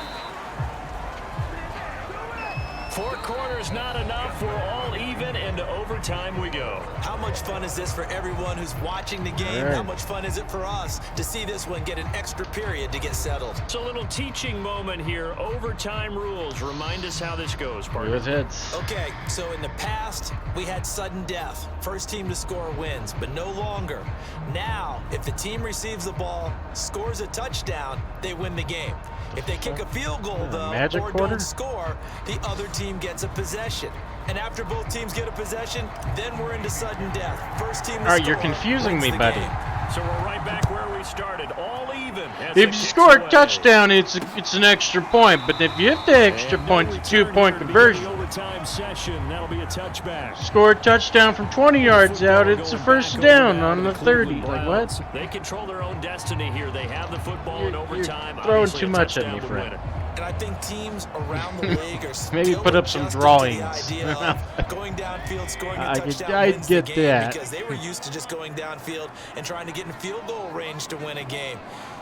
4 quarters not enough. We're all even, and to overtime we go. How much fun is this for everyone who's watching the game? Right. How much fun is it for us to see this one get an extra period to get settled? It's a little teaching moment here. Overtime rules. Remind us how this goes, partner. With heads. Okay, so in the past, we had sudden death. First team to score wins, but no longer. Now, if the team receives the ball, scores a touchdown, they win the game. If they kick a field goal, though, Magic or quarter? don't score, the other team gets a possession. And after both teams get a possession, then we're into sudden death. First team to All right, score you're confusing wins me, the buddy. game. So we're right back where we started, all even. If you score a touchdown, it's an extra point. But if you hit the extra point, it's a 2-point conversion. Overtime session, that'll be a touchback. Score a touchdown from 20 yards out, it's a first down on the 30. Like what? They control their own destiny here. They have the football in overtime. You're throwing Obviously, too a much at touchdown me, would friend. win it. And I think teams around the league are still Maybe put up some adjusting drawings. to the idea of going downfield, scoring a touchdown I'd wins get the game that. because they were used to just going downfield and trying to get in field goal range to win a game.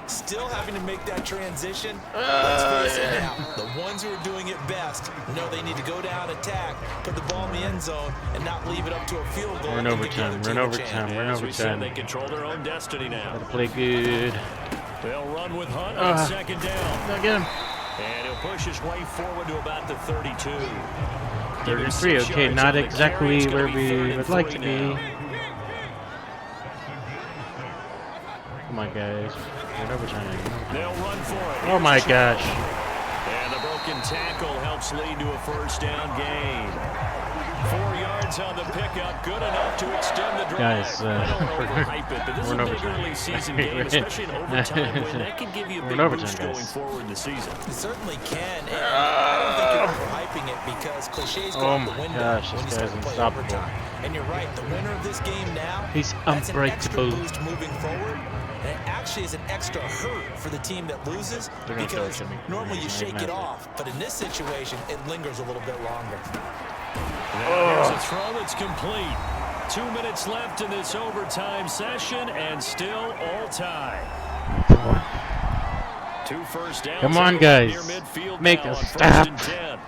Still having to make that transition. Let's face it now. The ones who are doing it best know they need to go down, attack, put the ball in the end zone, and not leave it up to a field goal. We're in and give the overtime. other We're in team a overtime. chance. We're in As we said, overtime. they control their own destiny now. Gotta play good. They'll run with Hunt on second down. Look at him. And he'll push his way forward to about the 32. 33. Okay, not exactly where we would like to be. Come on, guys. We're in overtime. They'll run for it. Oh my gosh. And the broken tackle helps lead to a first down gain. 4 yards on the pickup, good enough to extend the drive. Guys, I don't want to overhype it, but this is a big overtime. early season game, especially an overtime win. That can give you a big boost going forward in the season. It certainly can, and I don't think you're overhyping it because cliches go out the window when you start to play overtime. And you're right, the winner of this game now, he's that's an extra unbreakable. boost moving forward. And it actually is an extra hurt for the team that loses because normally you shake it off. But in this situation, it lingers a little bit longer. Here's a throw that's complete. 2 minutes left in this overtime session, and still all tie. Come on. 2 first downs. Come on, guys. Near midfield Make now us on stop. 1st and 10.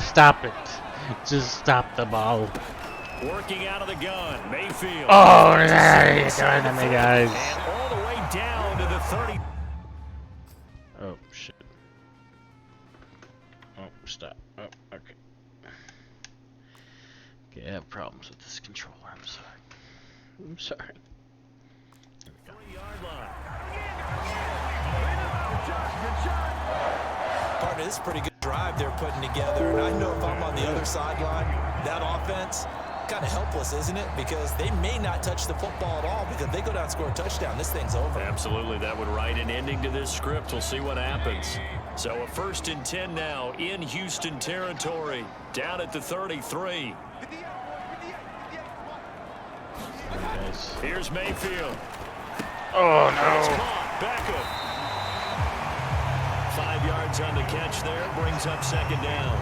Stop it. Just stop the ball. Working out of the gun, Mayfield. Oh, you're doing to me, guys. And all the way down to the 30. Oh, shit. Oh, stop. Oh, okay. Okay, I have problems with this controller. I'm sorry. I'm sorry. There we go. 3-yard line. Partner, this is a pretty good drive they're putting together. And I know if I'm on the other sideline, that offense, kind of helpless, isn't it? Because they may not touch the football at all because they go down and score a touchdown. This thing's over. Absolutely. That would write an ending to this script. We'll see what happens. So a 1st and 10 now in Houston territory. Down at the 33. Guys. Here's Mayfield. Oh, It's no. caught. Beckham. 5 yards on the catch there. Brings up 2nd down.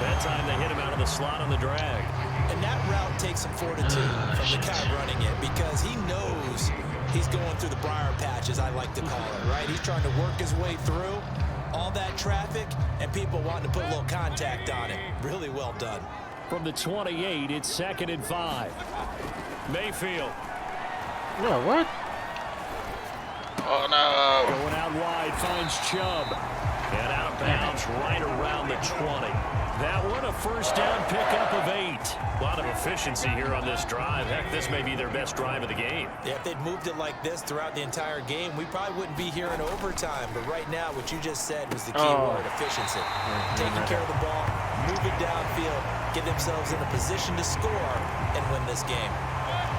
That time they hit him out of the slot on the drag. And that route takes some fortitude from the guy running it because he knows he's going through the briar patch, as I like to call it, right? He's trying to work his way through all that traffic and people wanting to put a little contact on it. Really well done. From the 28, it's 2nd and 5. Mayfield. Yeah, what? Oh, no. Going out wide, finds Chubb. And out of bounds right around the 20. That one, a first down pickup of 8. A lot of efficiency here on this drive. Heck, this may be their best drive of the game. Yeah, if they'd moved it like this throughout the entire game, we probably wouldn't be here in overtime. But right now, what you just said was the key word, efficiency. Taking care of the ball, move it downfield, get themselves in a position to score, and win this game.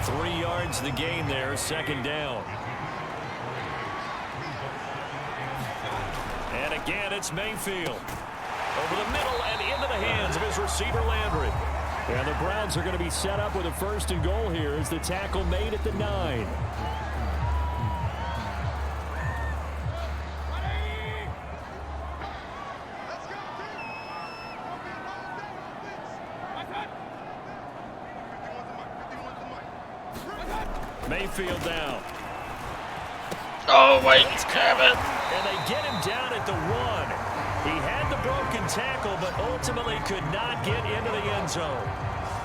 3 yards the gain there, 2nd down. And again, it's Mayfield. Over the middle and into the hands of his receiver, Landry. And the Browns are going to be set up with a 1st and goal here as the tackle made at the 9. Mayfield down. Oh, wait, damn it. And they get him down at the 1. He had the broken tackle, but ultimately could not get into the end zone.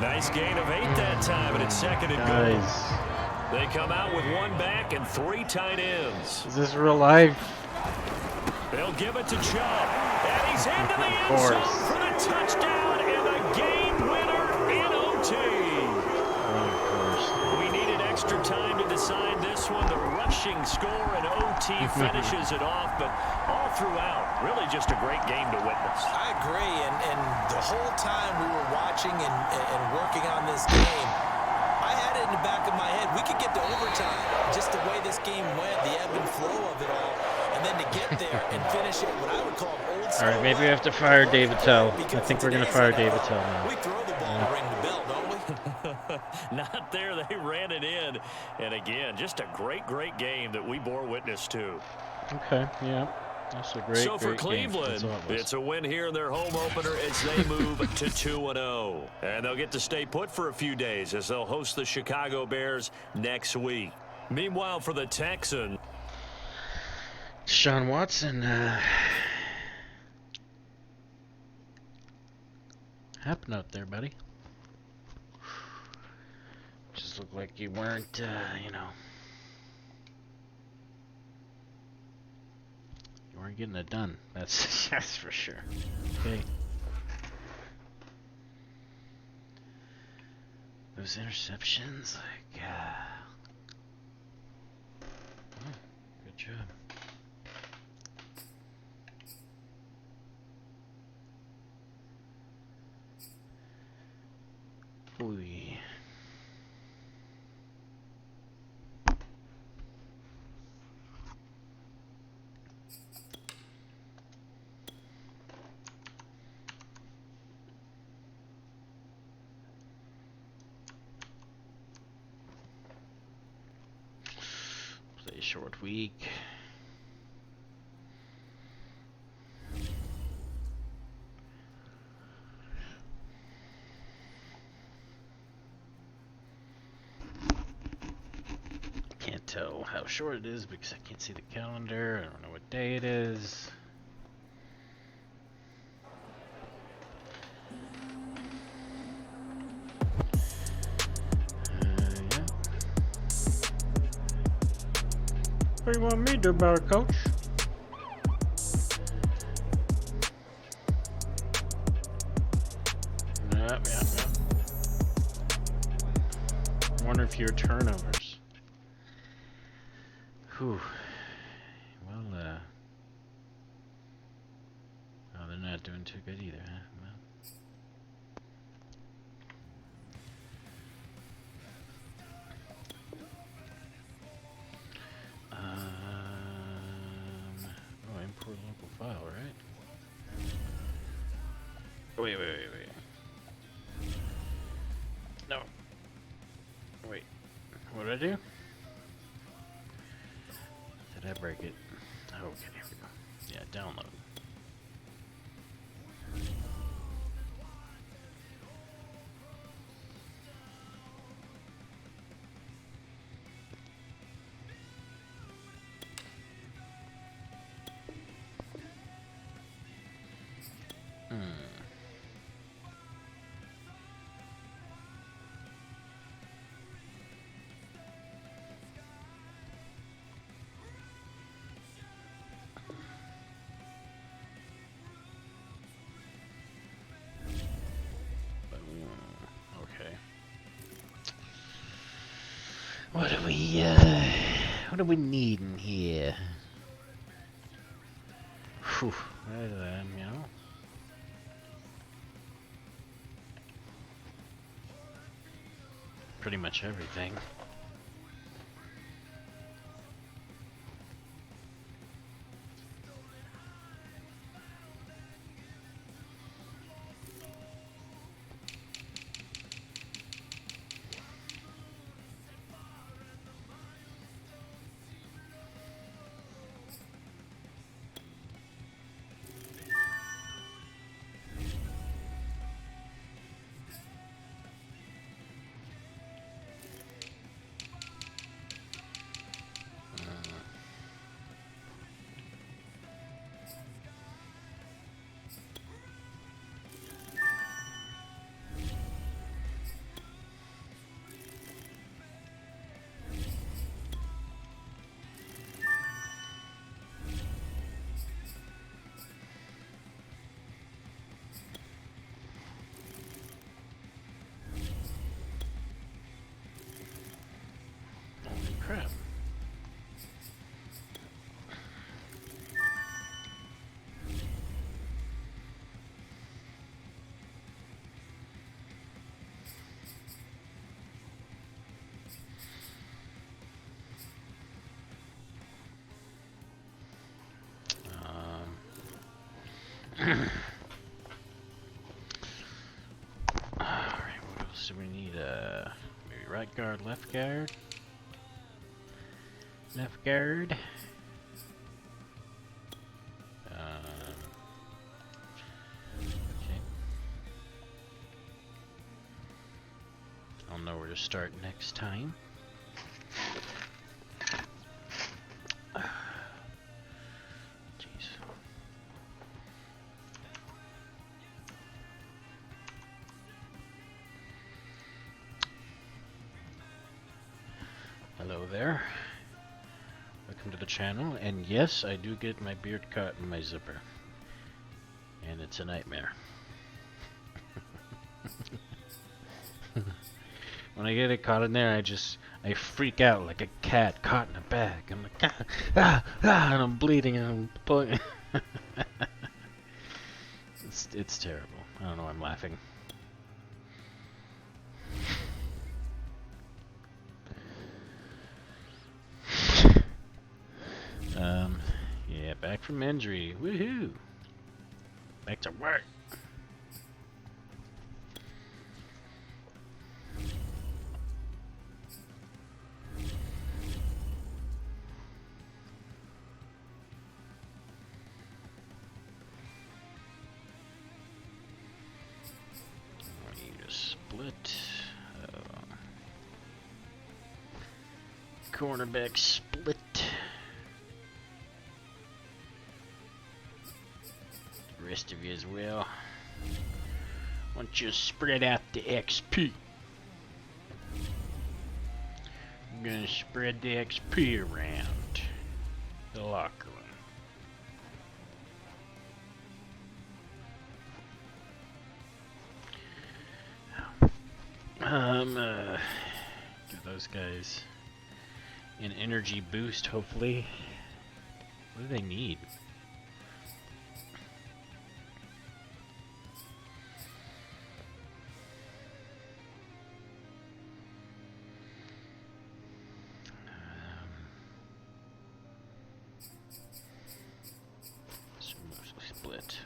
Nice gain of 8 that time, and it's 2nd and goal. Guys. They come out with 1 back and 3 tight ends. Is this real life? They'll give it to Chubb. And he's into the end zone for the touchdown and the game winner in OT. We needed extra time to decide this one. The rushing score and OT finishes it off, but all throughout, really just a great game to witness. I agree, and the whole time we were watching and working on this game, I had it in the back of my head. We could get to overtime. Just the way this game went, the ebb and flow of it all, and then to get there and finish it, what I would call old school. All right, maybe we have to fire David Tell. I think we're going to fire David Tell now. We throw the ball and ring the bell, don't we? Not there. They ran it in. And again, just a great, great game that we bore witness to. Okay, yeah. That's a great, so for great Cleveland, it's a win here in their home opener as they move to 2-0. And they'll get to stay put for a few days as they'll host the Chicago Bears next week. Meanwhile, for the Texans, Sean Watson, happened out there, buddy? Just looked like you weren't, you know, you weren't getting it done. That's for sure. Okay. Those interceptions, like, good job. boy. Play a short week. Can't tell how short it is because I can't see the calendar. I don't know what day it is. Yeah. What do you want me to do about it, Coach? Yep. I wonder if your turnovers. Whew. Well, oh, they're not doing too good either, huh? Well. Oh, import local file, right? Wait. No. Wait. What did I do? Did I break it? Oh, okay, here we go. Yeah, download. Okay. What do we need in here? Whew, you know. Pretty much everything. Crap. Alright, what else do we need? Maybe right guard, left guard? Left guard. Okay. I'll know where to start next time. Jeez. Hello there. Welcome to the channel, and yes, I do get my beard caught in my zipper. And it's a nightmare. When I get it caught in there, I freak out like a cat caught in a bag. I'm like, and I'm bleeding and I'm pulling. It's terrible. I don't know why I'm laughing. Back from injury. Woohoo! Back to work. I need a split. Cornerback split. The rest of you as well. Why don't you spread out the XP? I'm gonna spread the XP around the locker room. Give those guys an energy boost, hopefully. What do they need? Split.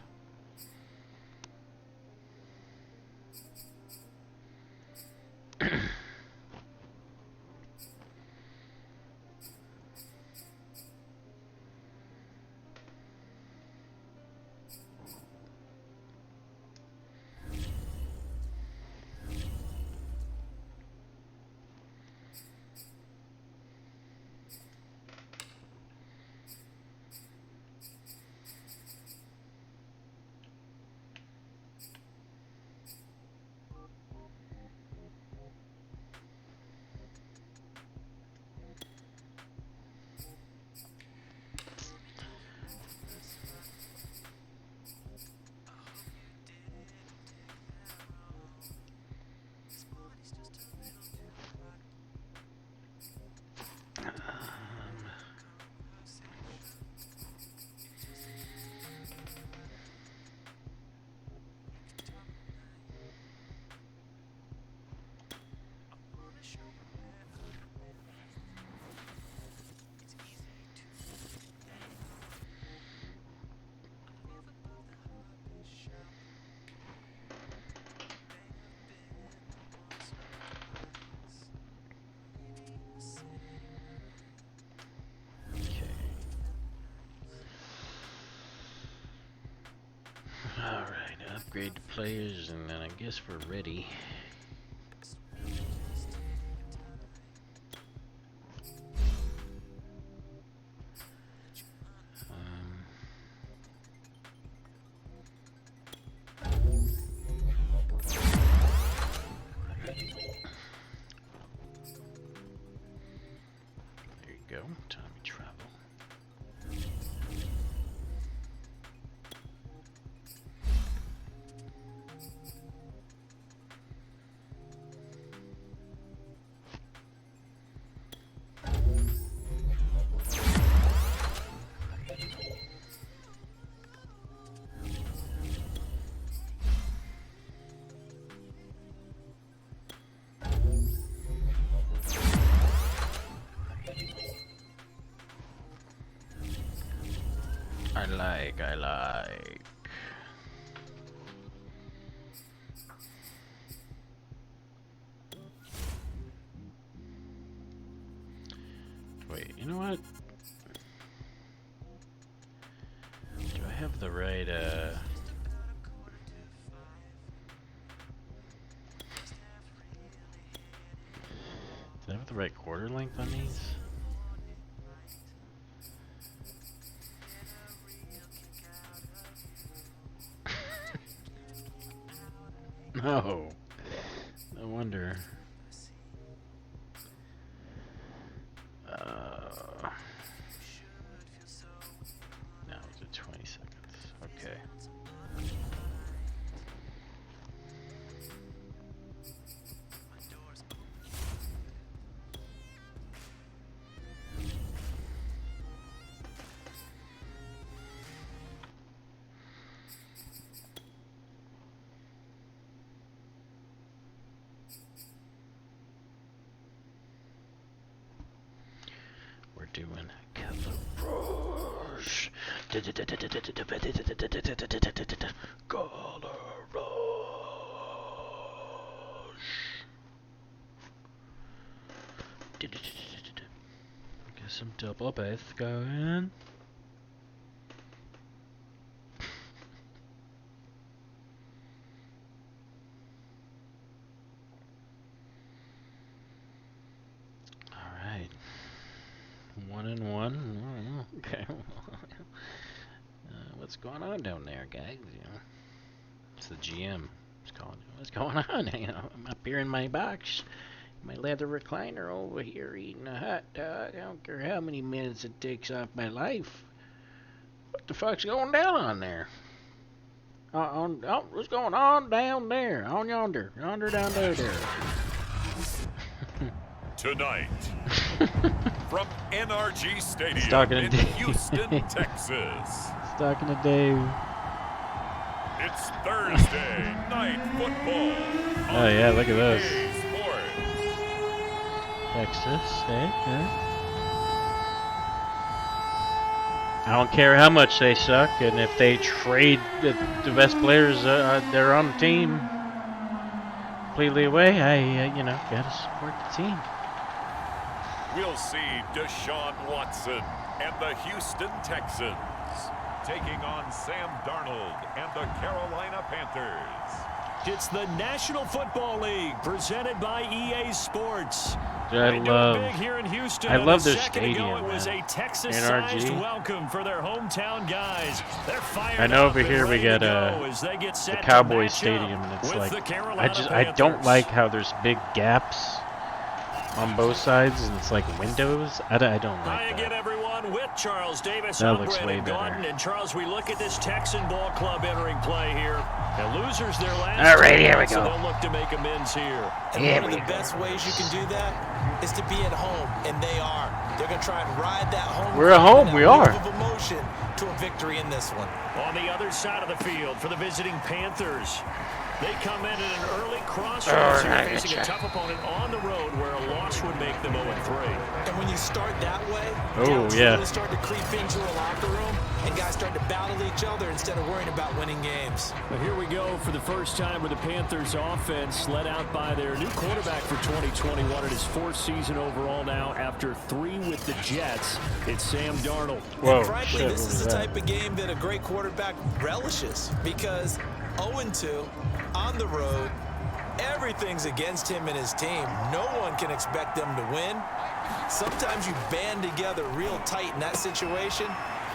Alright, upgrade the players, and then I guess we're ready. There you go, time to travel. I like. Wait, you know what? Do I have the right, do I have the right quarter length on these? No. No wonder. Now it's at 20 seconds. Okay. Color Get some double bass going. Alright. 1-1. Okay. What's going on down there, guys? You know, it's the GM. What's going on? You know, I'm up here in my box, my leather recliner over here eating a hot dog. I don't care how many minutes it takes off my life. What the fuck's going down on there? What's going on down there? On yonder. Yonder down there. Tonight, from NRG Stadium Talking in to Houston, Texas. Talking to Dave. It's Thursday Night Football. Oh yeah, look at those. EA Sports. Texas, okay. I don't care how much they suck, and if they trade the best players they're on the team completely away, I gotta support the team. We'll see Deshaun Watson and the Houston Texans taking on Sam Darnold and the Carolina Panthers. It's the National Football League presented by EA Sports. I love their stadium. It was a Texas-sized NRG. welcome for their hometown guys. They're fired I know up over and here we ready to got go as they get set the to Cowboys match Stadium, up and it's with like the Carolina I don't Panthers. like how there's big gaps on both sides, and it's like windows. I don't Hi like again, that. everyone, with Charles Davis. That I'm looks Brandon way better. Gordon. And Charles, we look at this Texan ball club entering play here. The losers their last All right, two, here we so go. they'll look to make amends here. And one of the best ways you can do that is to be at home, and they are. They're going to try and ride that home. We're at home, that we are. wave of emotion to a victory in this one. On the other side of the field for the visiting Panthers. They come in at an early crossroads here, facing a tough opponent on the road where a loss would make them 0-3. And when you start that way, Oh, doubts yeah. really start to creep into a locker room, and guys start to battle each other instead of worrying about winning games. Well, here we go for the first time with the Panthers offense led out by their new quarterback for 2021 in his fourth season overall now after 3 with the Jets. It's Sam Darnold. Whoa, And frankly, shit, this what is was the that? type of game that a great quarterback relishes because 0-2 on the road, everything's against him and his team. No one can expect them to win. Sometimes you band together real tight in that situation,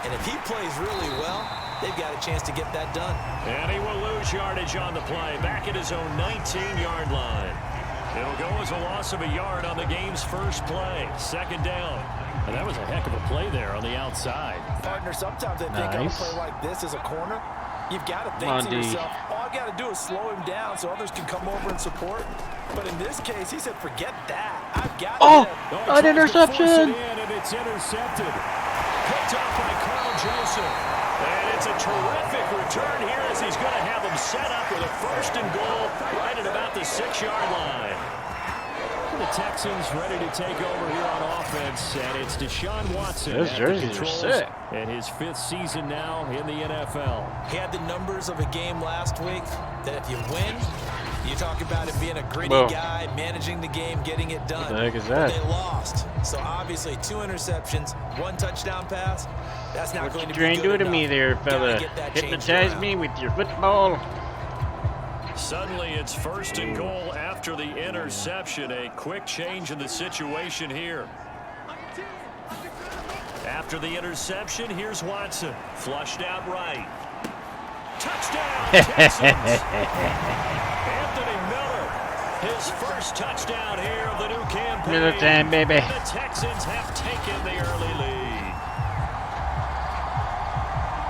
and if he plays really well, they've got a chance to get that done. And he will lose yardage on the play, back at his own 19-yard line. It'll go as a loss of a yard on the game's first play, second down. And that was a heck of a play there on the outside. Partner, sometimes I think on a Nice. play like this as a corner, you've got to think Come on, to D. yourself, all I got to do is slow him down so others can come over and support. But in this case, he said, forget that. I've got Oh, him. an interception. And it's intercepted. Picked off by Carl Joseph. And it's a terrific return here as he's going to have them set up with a 1st and goal right at about the 6-yard line. The Texans ready to take over here on offense, and it's Deshaun Watson. Those at the jerseys are controls, sick. and his 5th season now in the NFL. He had the numbers of a game last week that if you win, you talk about him being a gritty Whoa. guy, managing the game, getting it done. What the heck is But that? they lost. So obviously 2 interceptions, 1 touchdown pass. That's not going to be Trying to good do to enough. me there, Gotta fella. get that changed Hypnotize around. me with your football. Suddenly it's 1st and goal after the interception. A quick change in the situation here. After the interception, here's Watson. Flushed out right. Touchdown, Texans. Anthony Miller, his first touchdown here of the new campaign. Miller time, baby. The Texans have taken the early lead.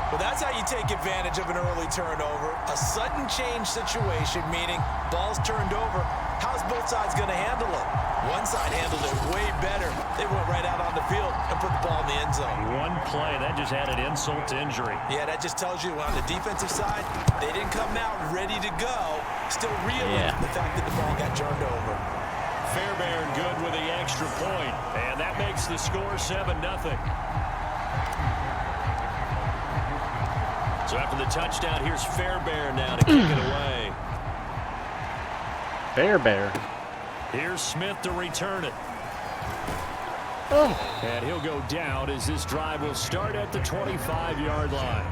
Well, that's how you take advantage of an early turnover. A sudden change situation, meaning ball's turned over. How's both sides going to handle it? One side handled it way better. They went right out on the field and put the ball in the end zone. One play, that just added insult to injury. Yeah, that just tells you on the defensive side, they didn't come out ready to go. Still reeling the fact that the ball got turned over. Fairbairn good with the extra point, and that makes the score 7-0. So after the touchdown, here's Fairbairn now to kick it away. Bear. Here's Smith to return it. And he'll go down as this drive will start at the 25-yard line.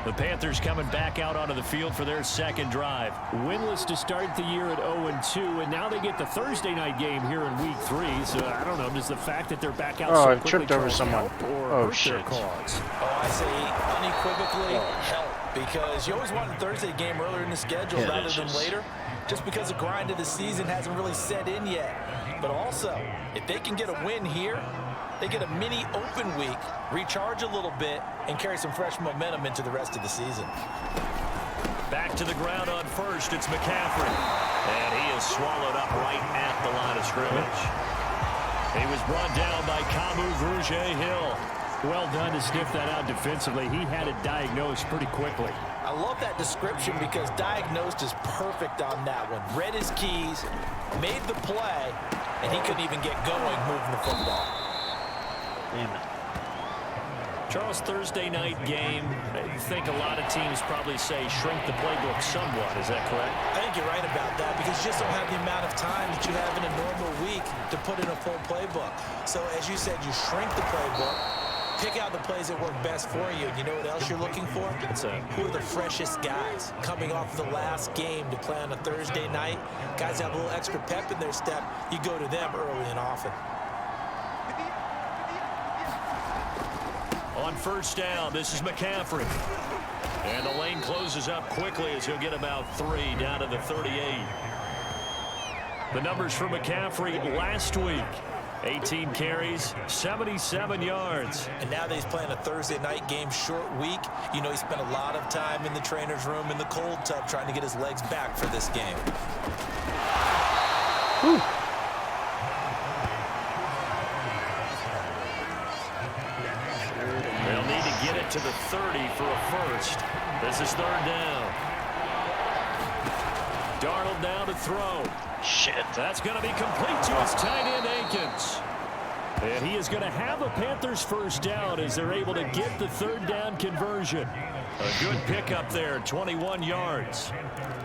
The Panthers coming back out onto the field for their second drive. Winless to start the year at 0-2, and now they get the Thursday night game here in Week 3. So I don't know, does the fact that they're back out so I've quickly tripped over someone. or hurt Shit. their cause? Oh, I say unequivocally help, because you always want a Thursday game earlier in the schedule rather than later, just because the grind of the season hasn't really set in yet. But also, if they can get a win here, they get a mini open week, recharge a little bit, and carry some fresh momentum into the rest of the season. Back to the ground on first, it's McCaffrey. And he is swallowed up right at the line of scrimmage. He was brought down by Kamu Grugier-Hill. Well done to sniff that out defensively. He had it diagnosed pretty quickly. I love that description because diagnosed is perfect on that one. Read his keys, made the play, and he couldn't even get going moving the football. Damn it. Charles, Thursday night game, I think a lot of teams probably say shrink the playbook somewhat. Is that correct? I think you're right about that because you just don't have the amount of time that you have in a normal week to put in a full playbook. So as you said, you shrink the playbook, pick out the plays that work best for you. And you know what else you're looking for? Who are the freshest guys coming off the last game to play on a Thursday night? Guys have a little extra pep in their step. You go to them early and often. On first down, this is McCaffrey. And the lane closes up quickly as he'll get about 3 down to the 38. The numbers for McCaffrey last week. 18 carries, 77 yards. And now that he's playing a Thursday night game, short week, you know he spent a lot of time in the trainer's room in the cold tub trying to get his legs back for this game. Whew. They'll need to get it to the 30 for a first. This is third down. Darnold down to throw. Shit. That's going to be complete to his tight end, Akins. And he is going to have a Panthers first down as they're able to get the third down conversion. A good pickup there, 21 yards.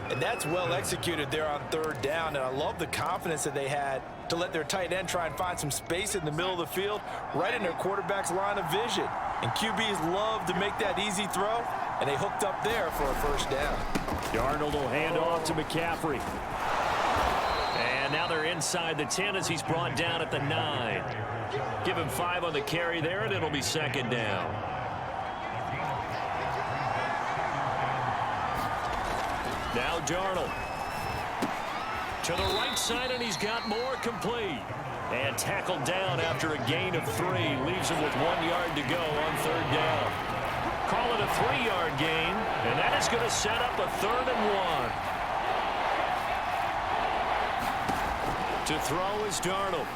And that's well executed there on third down. And I love the confidence that they had to let their tight end try and find some space in the middle of the field, right in their quarterback's line of vision. And QBs love to make that easy throw, and they hooked up there for a first down. Darnold will hand off to McCaffrey. And now they're inside the 10 as he's brought down at the 9. Give him 5 on the carry there, and it'll be second down. Now Darnold. To the right side, and he's got more complete. And tackled down after a gain of 3. Leaves him with 1 yard to go on third down. Call it a 3-yard gain, and that is going to set up a 3rd and 1. To throw is Darnold.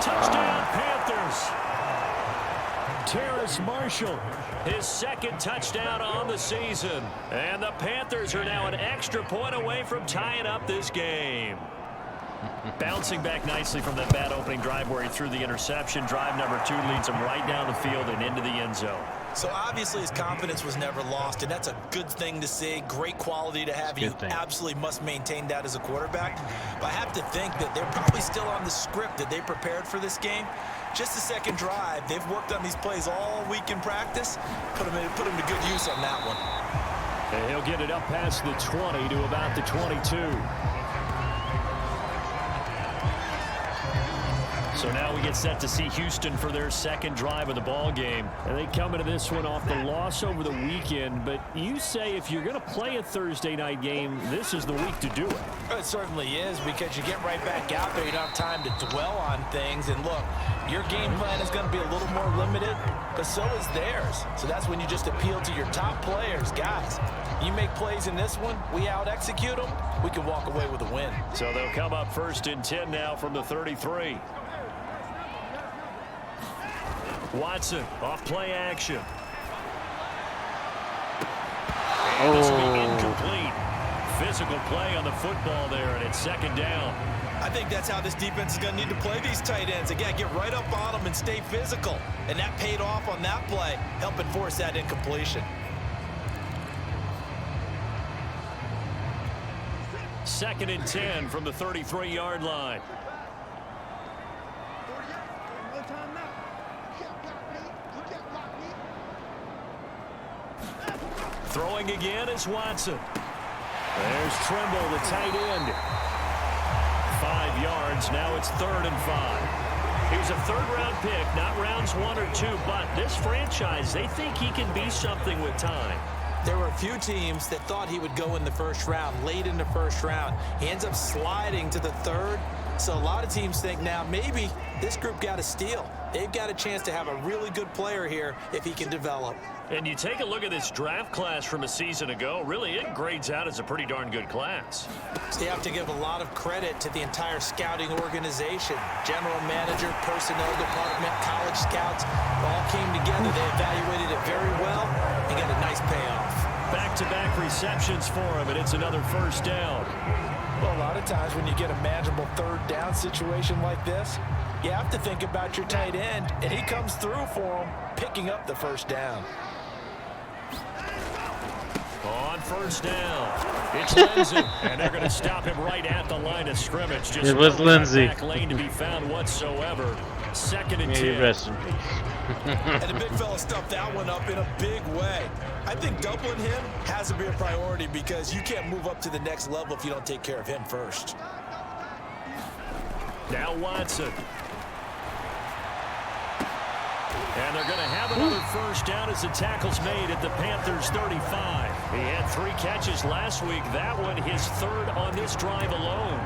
Touchdown, Panthers. Terrace Marshall, his second touchdown on the season. And the Panthers are now an extra point away from tying up this game. Bouncing back nicely from that bad opening drive where he threw the interception. Drive number 2 leads him right down the field and into the end zone. So obviously his confidence was never lost, and that's a good thing to see. Great quality to have. You absolutely must maintain that as a quarterback. But I have to think that they're probably still on the script that they prepared for this game. Just the second drive. They've worked on these plays all week in practice. Put them to good use on that one. And he'll get it up past the 20 to about the 22. So now we get set to see Houston for their second drive of the ball game. And they come into this one off the loss over the weekend. But you say if you're going to play a Thursday night game, this is the week to do it. It certainly is, because you get right back out there. You don't have time to dwell on things. And look, your game plan is going to be a little more limited, but so is theirs. So that's when you just appeal to your top players. Guys, you make plays in this one, we out-execute them, we can walk away with a win. So they'll come up 1st and 10 now from the 33. Watson, off play action. And this will be incomplete. Physical play on the football there, and it's second down. I think that's how this defense is going to need to play these tight ends. Again, get right up on them and stay physical. And that paid off on that play, helping force that incompletion. 2nd and 10 from the 33-yard line. Throwing again is Watson. There's Trimble, the tight end. 5 yards. Now it's 3rd and 5. He was a 3rd-round pick, not rounds 1 or 2, but this franchise, they think he can be something with time. There were a few teams that thought he would go in the 1st round, late in the 1st round. He ends up sliding to the 3rd. So a lot of teams think now maybe this group got a steal. They've got a chance to have a really good player here if he can develop. And you take a look at this draft class from a season ago, really it grades out as a pretty darn good class. So you have to give a lot of credit to the entire scouting organization. General manager, personnel department, college scouts, all came together. They evaluated it very well and got a nice payoff. Back-to-back receptions for him, and it's another 1st down. Well, a lot of times when you get a manageable 3rd down situation like this, you have to think about your tight end, and he comes through for him, picking up the 1st down. On 1st down, it's Lindsey, and they're going to stop him right at the line of scrimmage. Just it was Lindsey. Back lane to be found whatsoever. 2nd and 10. Rest in peace. And the big fella stuffed that one up in a big way. I think doubling him has to be a priority because you can't move up to the next level if you don't take care of him first. Now Watson. And they're going to have another 1st down as the tackle's made at the Panthers' 35. He had 3 catches last week. That one his 3rd on this drive alone.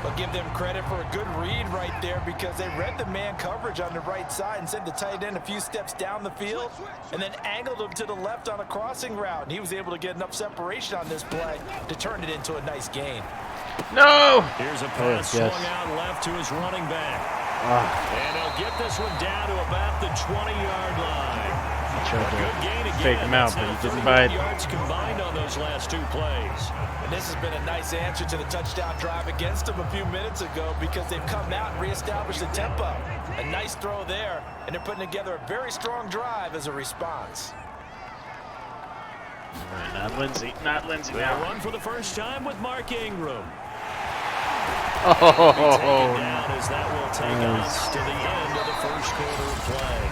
But give them credit for a good read right there because they read the man coverage on the right side and sent the tight end a few steps down the field and then angled him to the left on a crossing route. And he was able to get enough separation on this play to turn it into a nice gain. No! Here's a pass swung out left to his running back. And he'll get this one down to about the 20-yard line. Tried to fake him out, but he didn't buy it. Yards combined on those last 2 plays. And this has been a nice answer to the touchdown drive against them a few minutes ago because they've come out and reestablished the tempo. A nice throw there, and they're putting together a very strong drive as a response. Right, not Lindsey. Not Lindsey They'll now. run for the 1st time with Mark Ingram. Oh, down as that will take us to the end of the 1st quarter of play.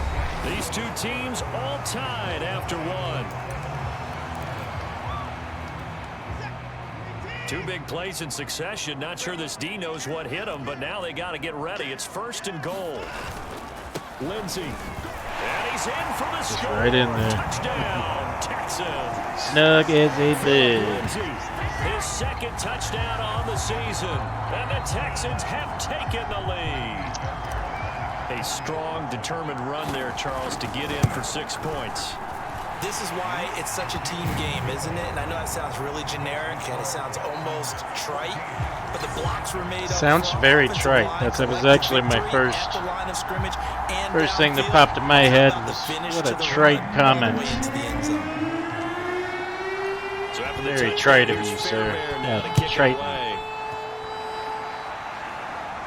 These 2 teams all tied after 1. 2 big plays in succession. Not sure this D knows what hit him, but now they got to get ready. It's 1st and goal. Lindsey. And he's in for the score. Right in there. Touchdown, Texans. Snug as a bed. Lindsey, his 2nd touchdown on the season. And the Texans have taken the lead. A strong, determined run there, Charles, to get in for 6 points. This is why it's such a team game, isn't it? And I know that sounds really generic and it sounds almost trite, but the blocks were made up. Sounds very trite. That was actually my first thing that popped in my head was what a trite comment. Very trite of you, sir. Yeah, trite.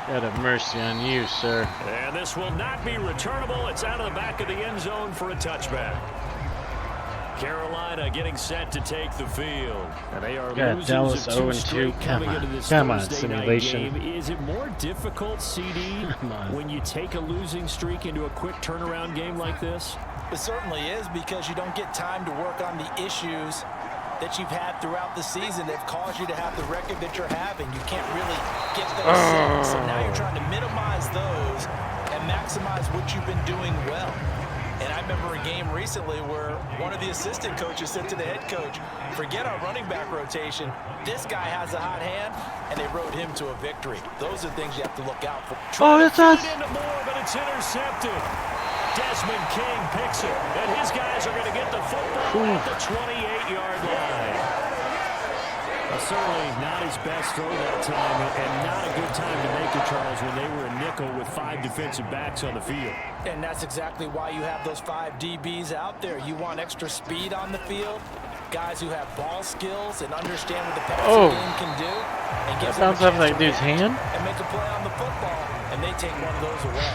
God have mercy on you, sir. And this will not be returnable. It's out of the back of the end zone for a touchback. Carolina getting set to take the field. And they are God, Dallas 0-2. Come on, simulation. Is it more difficult, CD, when you take a losing streak into a quick turnaround game like this? It certainly is because you don't get time to work on the issues that you've had throughout the season that have caused you to have the record that you're having. You can't really get those set. So now you're trying to minimize those and maximize what you've been doing well. And I remember a game recently where one of the assistant coaches said to the head coach, forget our running back rotation. This guy has a hot hand, and they rode him to a victory. Those are things you have to look out for. Oh, that's us. Into more, but it's intercepted. Desmond King picks it, and his guys are going to get the football at the 28-yard line. Certainly not his best throw that time, and not a good time to make it, Charles, when they were a nickel with 5 defensive backs on the field. And that's exactly why you have those 5 DBs out there. You want extra speed on the field. guys who have ball skills and understand what the passing game can do. And That bounced off that dude's hand. And make a play on the football, and they take one of those away.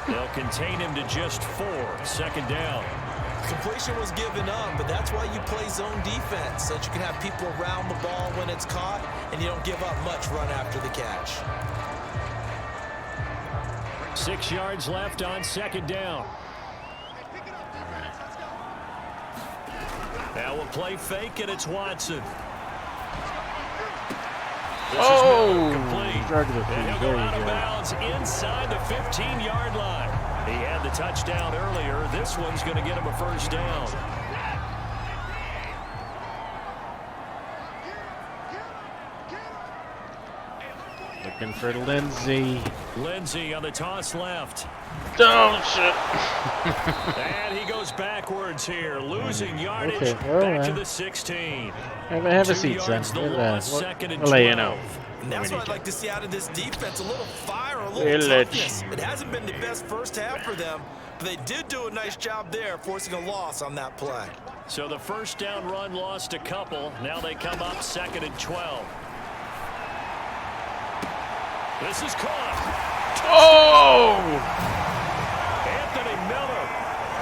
They'll contain him to just 4. Second down. Completion was given up, but that's why you play zone defense, so that you can have people around the ball when it's caught, and you don't give up much run after the catch. 6 yards left on second down. Now we'll play fake, and it's Watson. This is Miller, complete. And he'll go out of bounds inside the 15-yard line. He had the touchdown earlier. This one's going to get him a first down. Looking for Lindsey. Lindsey on the toss left. Oh, shit. And he goes backwards here, losing yardage Okay, back to the 16. Have a 2 seat, son. yards the loss, second and I'll let you know. 12. And that's what I'd like to see out of this defense, a little fire, a little Village. toughness. It hasn't been the best first half for them, but they did do a nice job there, forcing a loss on that play. So the first down run lost a couple. Now they come up second and 12. This is caught. Oh! Anthony Miller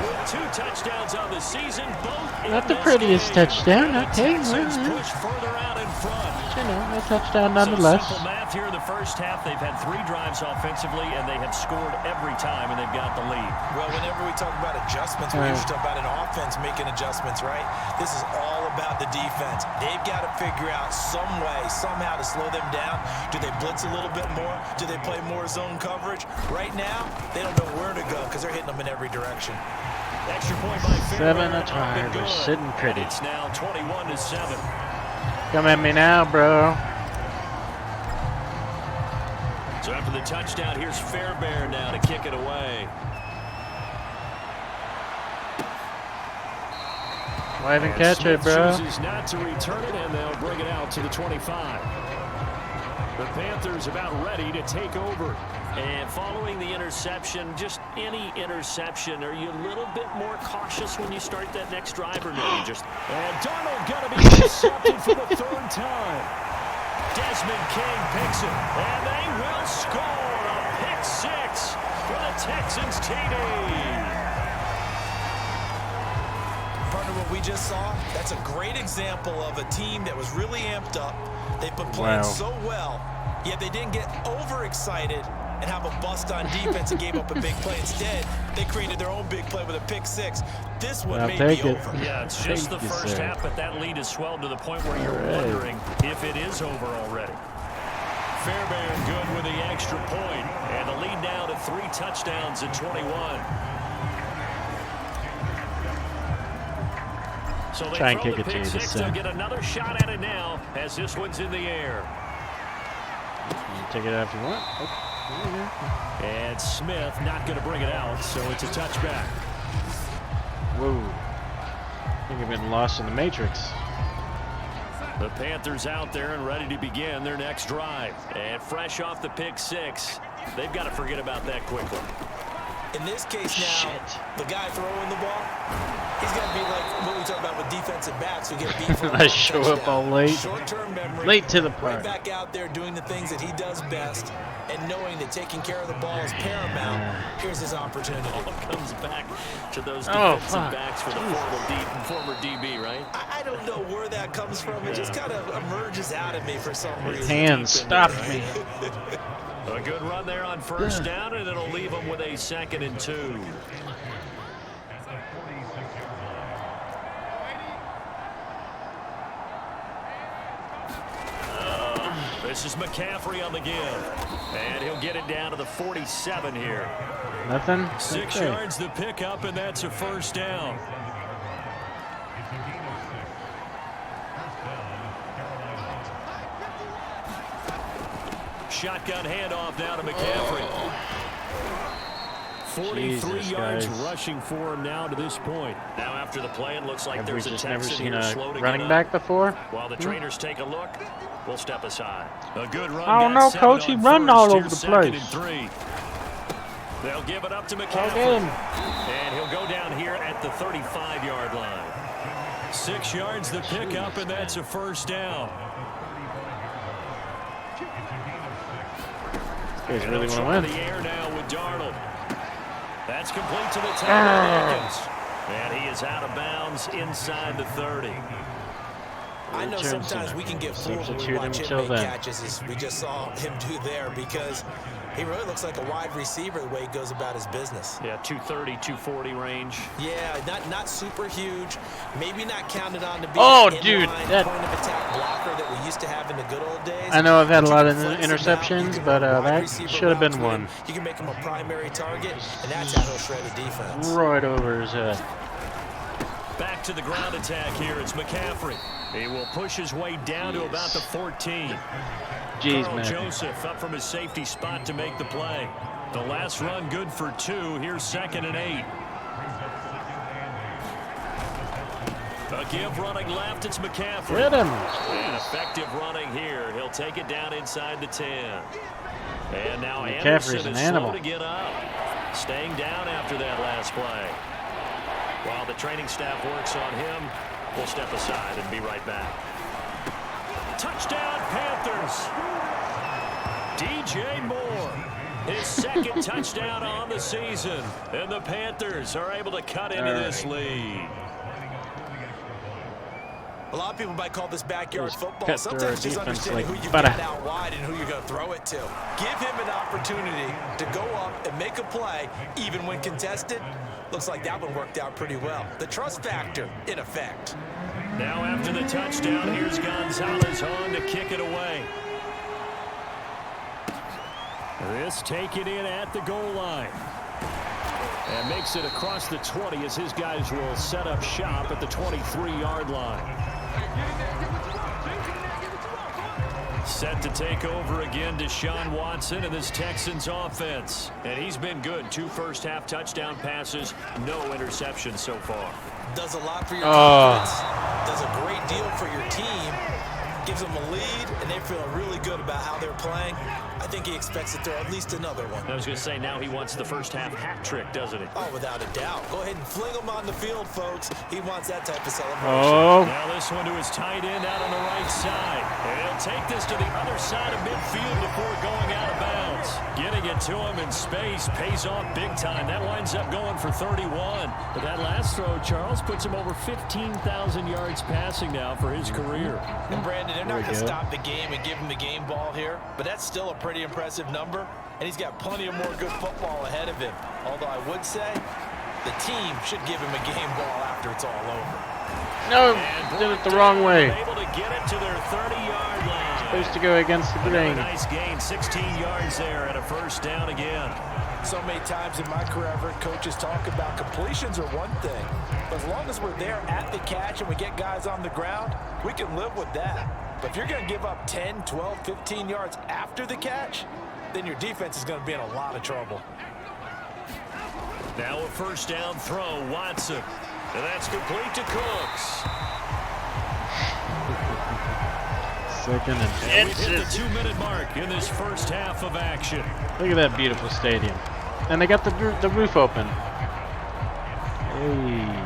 with 2 touchdowns on the season, both in Not the this prettiest game. touchdown, And the okay. Texans Well, push further out in front. you know, a touchdown So nonetheless. simple math here in the first half. They've had 3 drives offensively, and they have scored every time, and they've got the lead. Well, whenever we talk about adjustments, we usually talk about an offense making adjustments, right? This is all about the defense. They've got to figure out some way, somehow to slow them down. Do they blitz a little bit more? Do they play more zone coverage? Right now, they don't know where to go because they're hitting them in every direction. Extra point by Fairbairn. 7 a time. We're sitting pretty. It's now 21-7. Come at me now, bro. So after the touchdown, here's Fairbairn now to kick it away. Why even And catch it, Smith bro? chooses not to return it, and they'll bring it out to the 25. The Panthers about ready to take over. And following the interception, just any interception, are you a little bit more cautious when you start that next drive, or no? You just and Darnold got to be intercepted for the 3rd time. Desmond King picks it, and they will score a pick 6 for the Texans TD. Partner, what we just saw, that's a great example of a team that was really amped up. They've been playing so well, yet they didn't get overexcited and have a bust on defense and gave up a big play. Instead, they created their own big play with a pick 6. This one may be over. Yeah, it's just the first half, but that lead has swelled to the point where you're wondering if it is over already. Fairbairn good with the extra point, and the lead now to 3 touchdowns at 21. So they Try and throw kick the it to pick you 6. this They'll time. get another shot at it now as this one's in the air. You take it out if you want. Oh. And Smith not going to bring it out, so it's a touchback. Whoa. I think I've been lost in the Matrix. The Panthers out there and ready to begin their next drive. And fresh off the pick 6, they've got to forget about that quickly. In this case now, the guy throwing the ball, he's got to be like what we talk about with defensive backs who get beat for a I show up all late. Short-term memory. Late to the Right party. back out there doing the things that he does best and knowing that taking care of the ball is paramount. Here's his opportunity. All comes back to those defensive backs for the former DB, right? I don't know where that comes from. It just kind of emerges out of me for some reason. Hands, stop me. A good run there on first down, and it'll leave them with a 2nd and 2. This is McCaffrey on the give, and he'll get it down to the 47 here. Nothing? 6 Okay. yards the pickup, and that's a first down. Shotgun handoff now to McCaffrey. 43 yards rushing for him now to this point. Now after the play, it looks like Have we there's a just never Texan seen here a slow to running get back up. before? While the trainers take a look, we'll step aside. A good run. I don't got know, 7 Coach. He on run first. all over Here's the 2nd place. and 3. They'll give it up to Okay. McCaffrey. And he'll go down here at the 35-yard line. 6 yards the pickup, and that's a first down. Guys really want to In win. the air now with Darnold. That's complete to the tight end, Akins. And he is out of bounds inside the 30. I know Return sometimes center. we can get fooled when we Substitute watch him him till make then. catches, as we just saw him do there, because he really looks like a wide receiver the way he goes about his business. Yeah, 230, 240 range. Yeah, not super huge. Maybe not counted on to be Oh, an dude, inline that- point of attack blocker that we used to have in the good old days. I know I've had a But lot you of can flex him out, interceptions, you can but run wide that receiver should have been routes with him. one. You can make him a primary target, and that's how he'll shred a defense. Right over his head. Back to the ground attack here. It's McCaffrey. He will push his way down to about the 14. Jeez, Carl man. Joseph up from his safety spot to make the play. The last run good for 2. Here's 2nd and 8. A give running left. It's McCaffrey. Hit him. And effective running here. He'll take it down inside the 10. And now McCaffrey's Anderson an is animal. slow to get up. Staying down after that last play. While the training staff works on him, we'll step aside and be right back. Touchdown, Panthers. DJ Moore. His 2nd touchdown on the season. And the Panthers are able to cut into this lead. A lot of people might call this backyard Just football. cut through our Sometimes just defense understanding like who you butter. got out wide and who you're going to throw it to. Give him an opportunity to go up and make a play, even when contested. Looks like that one worked out pretty well. The trust factor, in effect. Now after the touchdown, here's Gonzalez on to kick it away. This taken in at the goal line. And makes it across the 20 as his guys will set up shop at the 23-yard line. Set to take over again, Deshaun Watson and this Texans offense. And he's been good. 2 first-half touchdown passes, no interceptions so far. Does a lot for your confidence. Does a great deal for your team. Gives them a lead, and they feel really good about how they're playing. I think he expects to throw at least another one. I was going to say, now he wants the first-half hat trick, doesn't he? Oh, without a doubt. Go ahead and fling him on the field, folks. He wants that type of celebration. Oh. Now this one to his tight end out on the right side. And he'll take this to the other side of midfield before going out of bounds. Getting it to him in space pays off big time. That winds up going for 31. But that last throw, Charles, puts him over 15,000 yards passing now for his career. And Brandon, they're not going to stop the game and give him the game ball here, but that's still a pretty impressive number, and he's got plenty of more good football ahead of him. Although I would say the team should give him a game ball after it's all over. No, did it the wrong way. Able to get it to their 30-yard line. Supposed to go against the grain. Nice gain, 16 yards there, and a first down again. So many times in my career, I've heard coaches talk about completions are one thing, but as long as we're there at the catch and we get guys on the ground, we can live with that. But if you're going to give up 10, 12, 15 yards after the catch, then your defense is going to be in a lot of trouble. Now a first down throw, Watson. And that's complete to Cooks. 2nd and And we've hit the inches. 2-minute mark in this first half of action. Look at that beautiful stadium. And they got the roof open. Hey.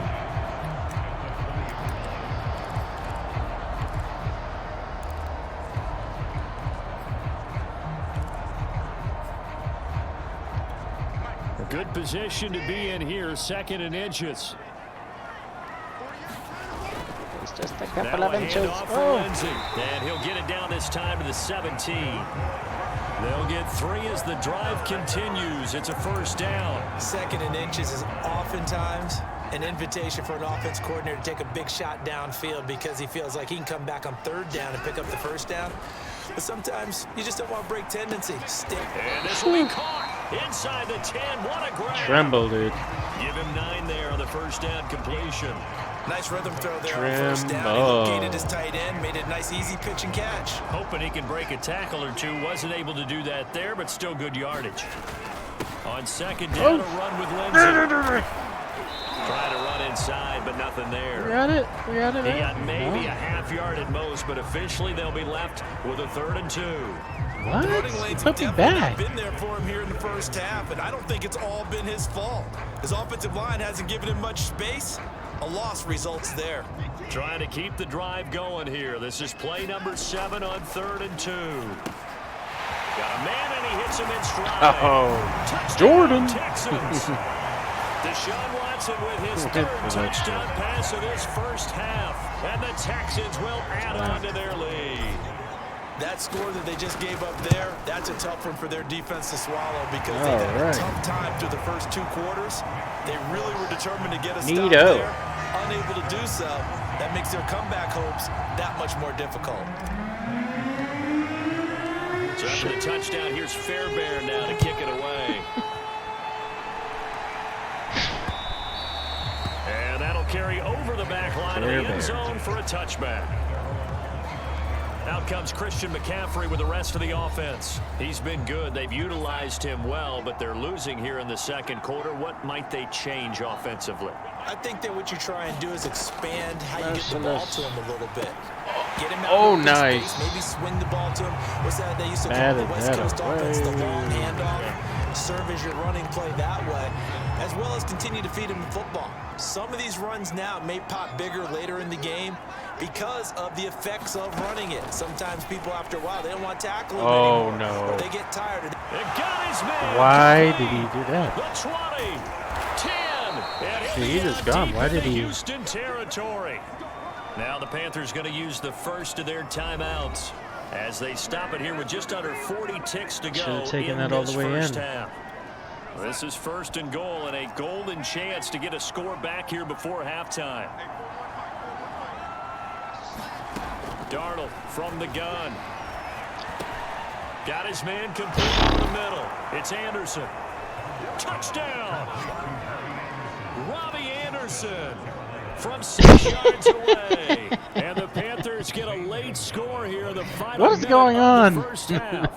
A good position to be in here, 2nd and inches. It's just a Now couple a of inches. handoff for Oh. Lindsey. And he'll get it down this time to the 17. They'll get 3 as the drive continues. It's a first down. 2nd and inches is oftentimes an invitation for an offense coordinator to take a big shot downfield because he feels like he can come back on 3rd down and pick up the first down. But sometimes you just don't want to break tendency. Stick. And this will be caught inside the 10. What a grab. Tremble, dude. Give him 9 there on the first down completion. Nice rhythm throw there on first down. He located his tight end, made it a nice, easy pitch and catch. Hoping he can break a tackle or two. Wasn't able to do that there, but still good yardage. On 2nd down, a run with Lindsey. Trying to run inside, but nothing there. We got it. We got it. He got maybe a half yard at most, but officially they'll be left with a 3rd and 2. What? The running lanes Put have me definitely back. not been there for him here in the first half, and I don't think it's all been his fault. His offensive line hasn't given him much space, A loss results there. Trying to keep the drive going here. This is play number 7 on 3rd and 2. Got a man, and he hits him in stride. Oh, Touchdown, Jordan. Texans. Deshaun Watson with his 3rd touchdown pass of his first half. And the Texans will add on to their lead. That score that they just gave up there, that's a tough one for their defense to swallow because they had a tough time through the first 2 quarters. They really were determined to get a stop there. Unable to do so, that makes their comeback hopes that much more difficult. So after the touchdown, here's Fairbairn now to kick it away. And that'll carry over the back line of the end zone for a touchback. Out comes Christian McCaffrey with the rest of the offense. He's been good. They've utilized him well, but they're losing here in the second quarter. What might they change offensively? I think that what you try and do is expand how you get the ball to him a little bit. Get him out oh, of nice. space, maybe swing the ball to him. What's that they used to call the West Coast offense, the long handoff. Serve as your running play that way, as well as continue to feed him the football. Some of these runs now may pop bigger later in the game because of the effects of running it. Sometimes people, after a while, they don't want to tackle him anymore. Oh, no. Or they get tired. It got his man. Why did he do that? The 20, 10, and He just gone. Why did he? Houston territory. Now the Panthers going to use the first of their timeouts as they stop it here with just under 40 ticks to go. Should have taken in that all this the way first in. half. This is 1st and goal and a golden chance to get a score back here before halftime. Darnold from the gun. Got his man complete in the middle. It's Anderson. Touchdown! Robbie Anderson from 6 yards away. And the Panthers get a late score here in the final What is going on? The first half.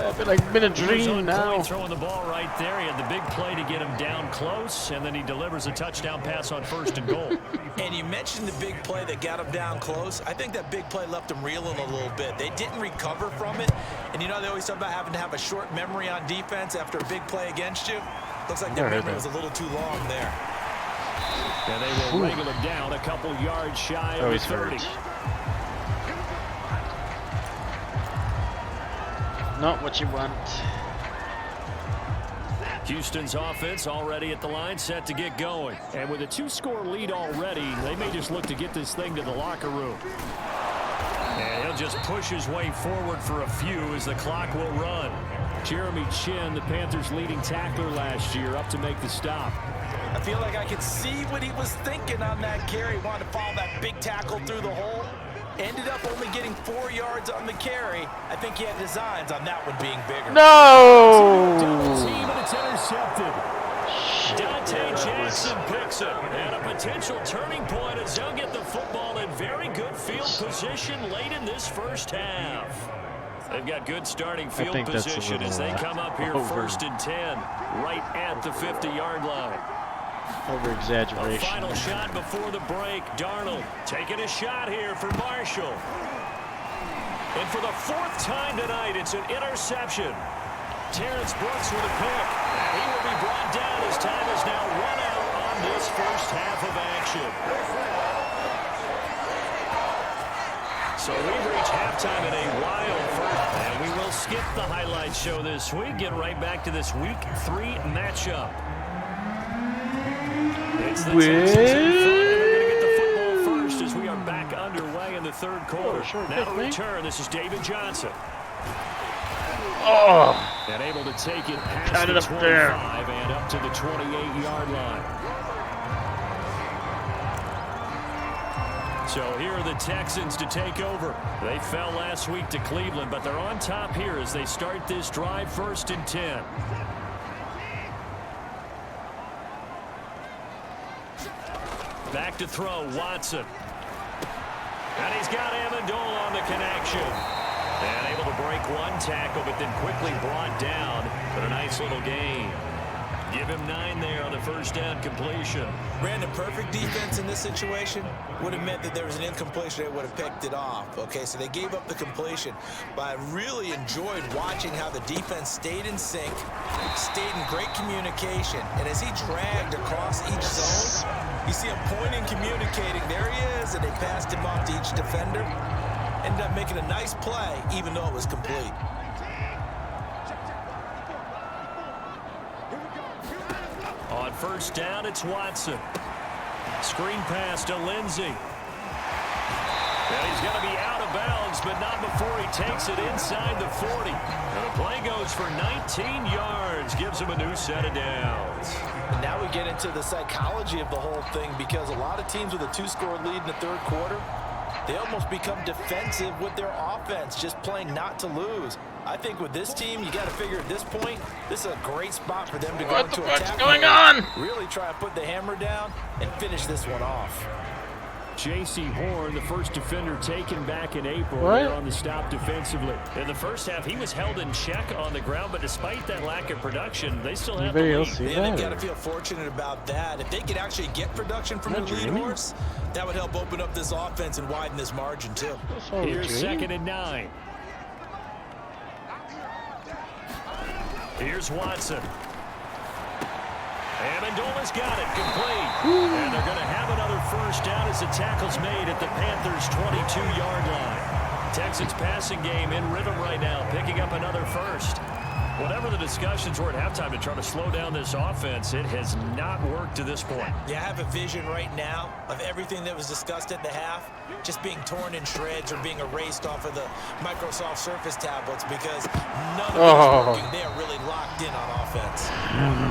I feel like it's been a dream now. Throwing the ball right there. He had the big play to get him down close, and then he delivers a touchdown pass on 1st and goal. And you mentioned the big play that got him down close. I think that big play left him reeling a little bit. They didn't recover from it. And you know, they always talk about having to have a short memory on defense after a big play against you. Looks like their memory was a little too long there. And they will wrangle him down a couple yards shy of the 30. Not what you want. Houston's offense already at the line, set to get going. And with a 2-score lead already, they may just look to get this thing to the locker room. And he'll just push his way forward for a few as the clock will run. Jeremy Chin, the Panthers' leading tackler last year, up to make the stop. I feel like I could see what he was thinking on that carry. Wanted to follow that big tackle through the hole. Ended up only getting 4 yards on the carry. I think he had designs on that one being bigger. No! Double team, and it's intercepted. Dante Jackson picks it. And a potential turning point as they'll get the football in very good field position late in this first half. They've got good starting field position as they come up here 1st and 10, right at the 50-yard line. Over-exaggeration. A final shot before the break. Darnold taking a shot here for Marshall. And for the 4th time tonight, it's an interception. Terrence Brooks with a pick. And he will be brought down as time is now run out on this first half of action. So we've reached halftime in a wild first. And we will skip the highlights show this week. Get right back to this Week 3 matchup. It's the Texans in front, and they're going to get the football first as we are back underway in the 3rd quarter. Now to return, this is David Johnson. Oh! And able to take it past the 25 and up to the 28-yard line. So here are the Texans to take over. They fell last week to Cleveland, but they're on top here as they start this drive 1st and 10. Back to throw, Watson. And he's got Amendola on the connection. And able to break one tackle, but then quickly brought down. But a nice little gain. Give him 9 there on the first down completion. Brandon, perfect defense in this situation would have meant that there was an incompletion. They would have picked it off. Okay, so they gave up the completion. But I really enjoyed watching how the defense stayed in sync, stayed in great communication. And as he dragged across each zone, you see him pointing, communicating. There he is, and they passed him off to each defender. Ended up making a nice play, even though it was complete. On first down, it's Watson. Screen pass to Lindsey. And he's going to be out of bounds, but not before he takes it inside the 40. And the play goes for 19 yards, gives him a new set of downs. And now we get into the psychology of the whole thing, because a lot of teams with a 2-score lead in the third quarter, they almost become defensive with their offense, just playing not to lose. I think with this team, you got to figure at this point, this is a great spot for them to go into attack. What's going on? Really try to put the hammer down and finish this one off. J.C. Horn, the first defender taken back in April, there on the stop defensively. In the first half, he was held in check on the ground, but despite that lack of production, they still have the lead. They've got to feel fortunate about that. If they could actually get production from their lead horse, that would help open up this offense and widen this margin too. Here's 2nd and 9. Here's Watson. Amendola's got it, complete. And they're going to have another first down as the tackle's made at the Panthers' 22-yard line. Texans passing game in rhythm right now, picking up another first. Whatever the discussions were at halftime to try to slow down this offense, it has not worked to this point. Yeah, I have a vision right now of everything that was discussed at the half just being torn in shreds or being erased off of the Microsoft Surface tablets, because none of it is working. They are really locked in on offense.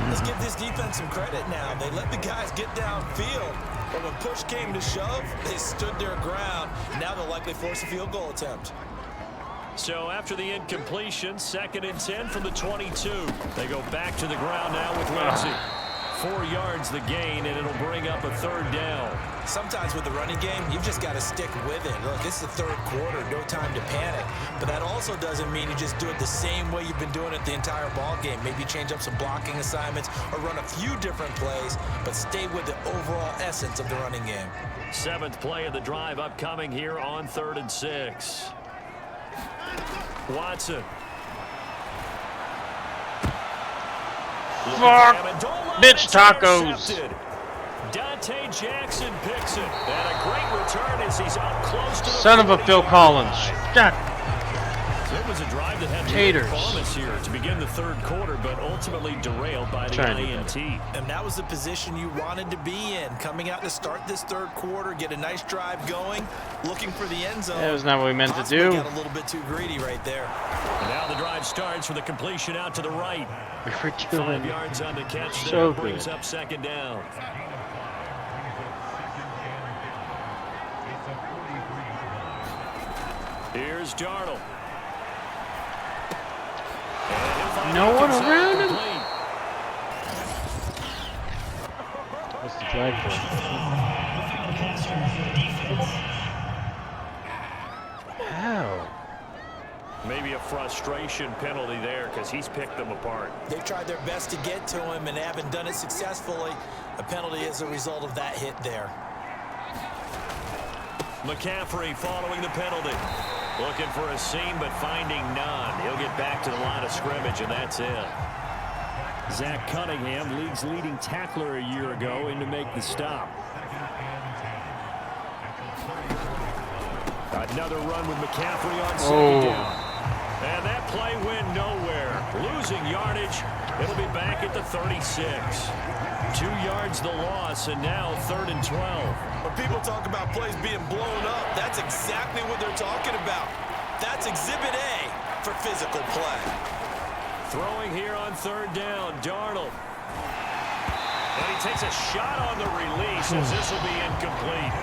Let's give this defense some credit now. They let the guys get downfield, but when push came to shove, they stood their ground. Now they'll likely force a field goal attempt. So after the incompletion, 2nd and 10 from the 22. They go back to the ground now with Lindsey. 4 yards the gain, and it'll bring up a 3rd down. Sometimes with the running game, you've just got to stick with it. Look, this is the third quarter, no time to panic. But that also doesn't mean you just do it the same way you've been doing it the entire ball game. Maybe change up some blocking assignments or run a few different plays, but stay with the overall essence of the running game. 7th play of the drive upcoming here on 3rd and 6. Watson. Fuck! Bitch tacos! Dante Jackson picks it. And a great return as he's up close to the Son of a Phil Collins. God. So it was a drive that had great promise here to begin the third quarter, but ultimately derailed by the INT. And that was the position you wanted to be in, coming out to start this third quarter, get a nice drive going, looking for the end zone. That was not what we meant to do. Got a little bit too greedy right there. And now the drive starts with a completion out to the right. We're doing 5 yards on the catch so there, brings good. up 2nd down. Here's Darnold. No one around him? What's the flag for? How? Maybe a frustration penalty there because he's picked them apart. They've tried their best to get to him and haven't done it successfully. A penalty is a result of that hit there. McCaffrey following the penalty. Looking for a seam, but finding none. He'll get back to the line of scrimmage, and that's it. Zach Cunningham, league's leading tackler a year ago, in to make the stop. Another run with McCaffrey on 2nd down. And that play went nowhere. Losing yardage. It'll be back at the 36. 2 yards the loss, and now 3rd and 12. When people talk about plays being blown up, that's exactly what they're talking about. That's Exhibit A for physical play. Throwing here on 3rd down, Darnold. And he takes a shot on the release as this will be incomplete.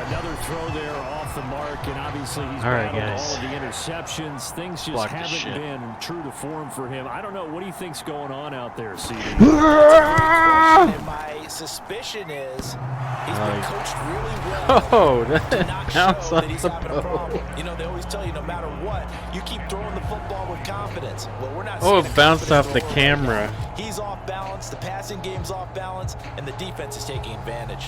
Another throw there off the mark, and obviously he's battled all of the interceptions. Things just haven't been true to form for him. I don't know. What do you think's going on out there, CD? In my suspicion is he's been coached really well Oh, to not bounce show off that he's the having a boat. problem. You know, they always tell you no matter what, you keep throwing the football with confidence. Well, we're not Oh, seeing it bounced off the right camera. now. He's off balance, the passing game's off balance, and the defense is taking advantage.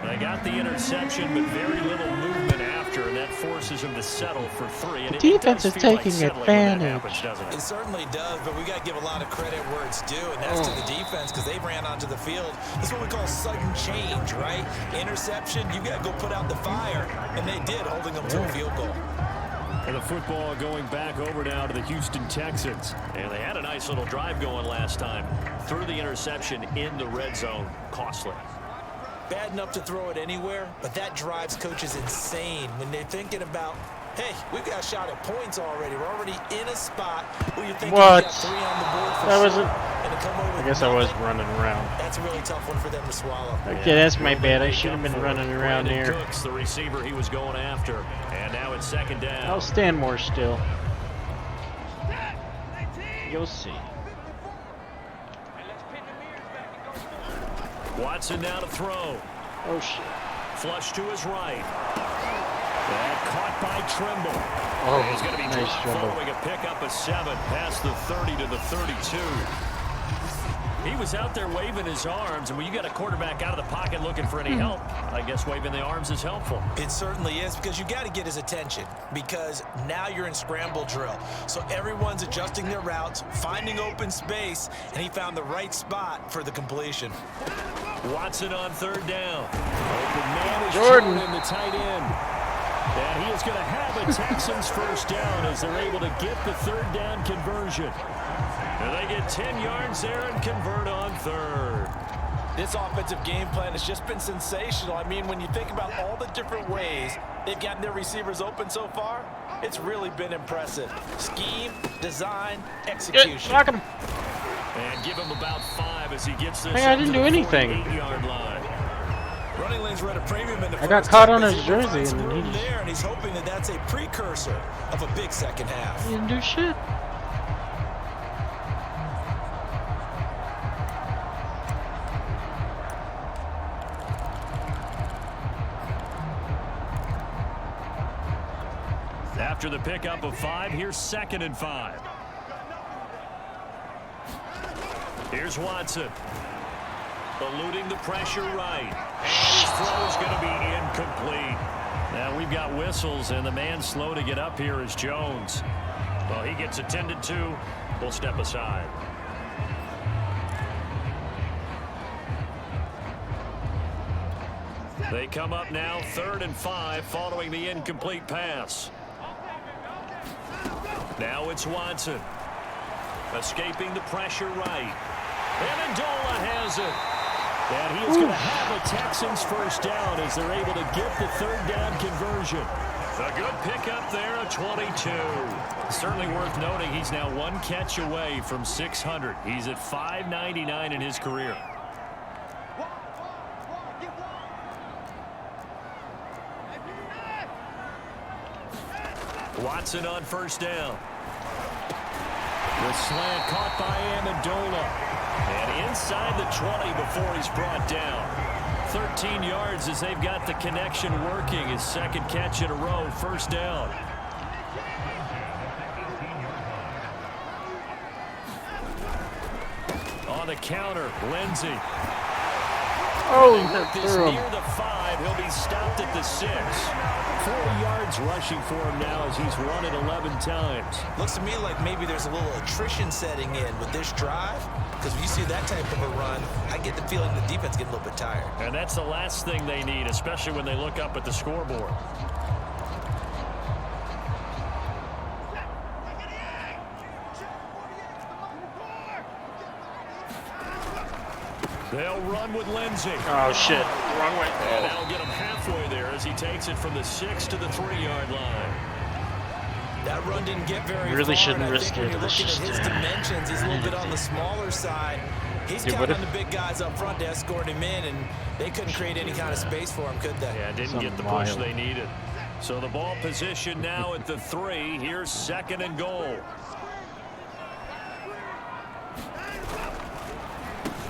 They got the interception, but very little movement after, and that forces him to settle for 3. And The defense is taking settling when that advantage. happens, doesn't it? It certainly does, but we got to give a lot of credit where it's due, and that's to the defense because they ran onto the field. This is what we call sudden change, right? Interception, you got to go put out the fire, and they did, holding them to a field goal. And the football going back over now to the Houston Texans. And they had a nice little drive going last time. Threw the interception in the red zone. Costly. Bad enough to throw it anywhere, but that drives coaches insane when they're thinking about, hey, we've got a shot at points already. We're already in a spot where you're thinking What? we got 3 on the board for That sure. wasn't. And to come away with I guess I was nothing, running around. that's a really tough one for them to swallow. Okay, that's my bad. I should have been running around Brandon here. Cooks, the receiver he was going after. And now it's second down. I'll stand more still. You'll see. Watson now to throw. Oh shit. Flush to his right. And caught by Trimble. Oh, He's going to be nice dropped Trimble. following a pickup of 7 past the 30 to the 32. He was out there waving his arms, and when you got a quarterback out of the pocket looking for any help, I guess waving the arms is helpful. It certainly is, because you got to get his attention, because now you're in scramble drill. So everyone's adjusting their routes, finding open space, and he found the right spot for the completion. Watson on third down. Open man is Jordan. in the tight end. And he is going to have a Texans first down as they're able to get the third down conversion. And they get 10 yards there and convert on third. This offensive game plan has just been sensational. I mean, when you think about all the different ways they've gotten their receivers open so far, it's really been impressive. Scheme, design, execution. Lock him. And give him about 5 as he gets this. Hey, I didn't do anything. 48-yard line. Running lanes were at a premium in the I got first caught half, on but his he will jersey find some and he room just- there, and he's hoping that that's a precursor of a big second half. He didn't do shit. After the pickup of 5, here's 2nd and 5. Here's Watson. Eluding the pressure right. And his throw is going to be incomplete. Now we've got whistles, and the man slow to get up here is Jones. Well, he gets attended to. We'll step aside. They come up now 3rd and 5 following the incomplete pass. Now it's Watson. Escaping the pressure right. And Amendola has it. And he is going to have a Texans first down as they're able to get the third down conversion. A good pickup there, a 22. Certainly worth noting he's now 1 catch away from 600. He's at 599 in his career. Watson on first down. The slant caught by Amendola. And inside the 20 before he's brought down. 13 yards as they've got the connection working. His 2nd catch in a row, first down. On the counter, Lindsey. Oh, They work that this threw him. near the 5. He'll be stopped at the 6. 4 yards rushing for him now as he's run it 11 times. Looks to me like maybe there's a little attrition setting in with this drive, because when you see that type of a run, I get the feeling the defense getting a little bit tired. And that's the last thing they need, especially when they look up at the scoreboard. They'll run with Lindsey. Oh shit. Wrong way. And that'll get him halfway there as he takes it from the 6 to the 3-yard line. That run didn't get very Really far, shouldn't and I risk think when it. you're Let's looking at just, his dimensions, he's a little bit on the smaller side. He's Dude, counting what on if- the big guys up front to escort him in, and they couldn't create any kind of space for him, could they? Yeah, didn't get the Some push mild. they needed. So the ball position now at the 3. Here's 2nd and goal.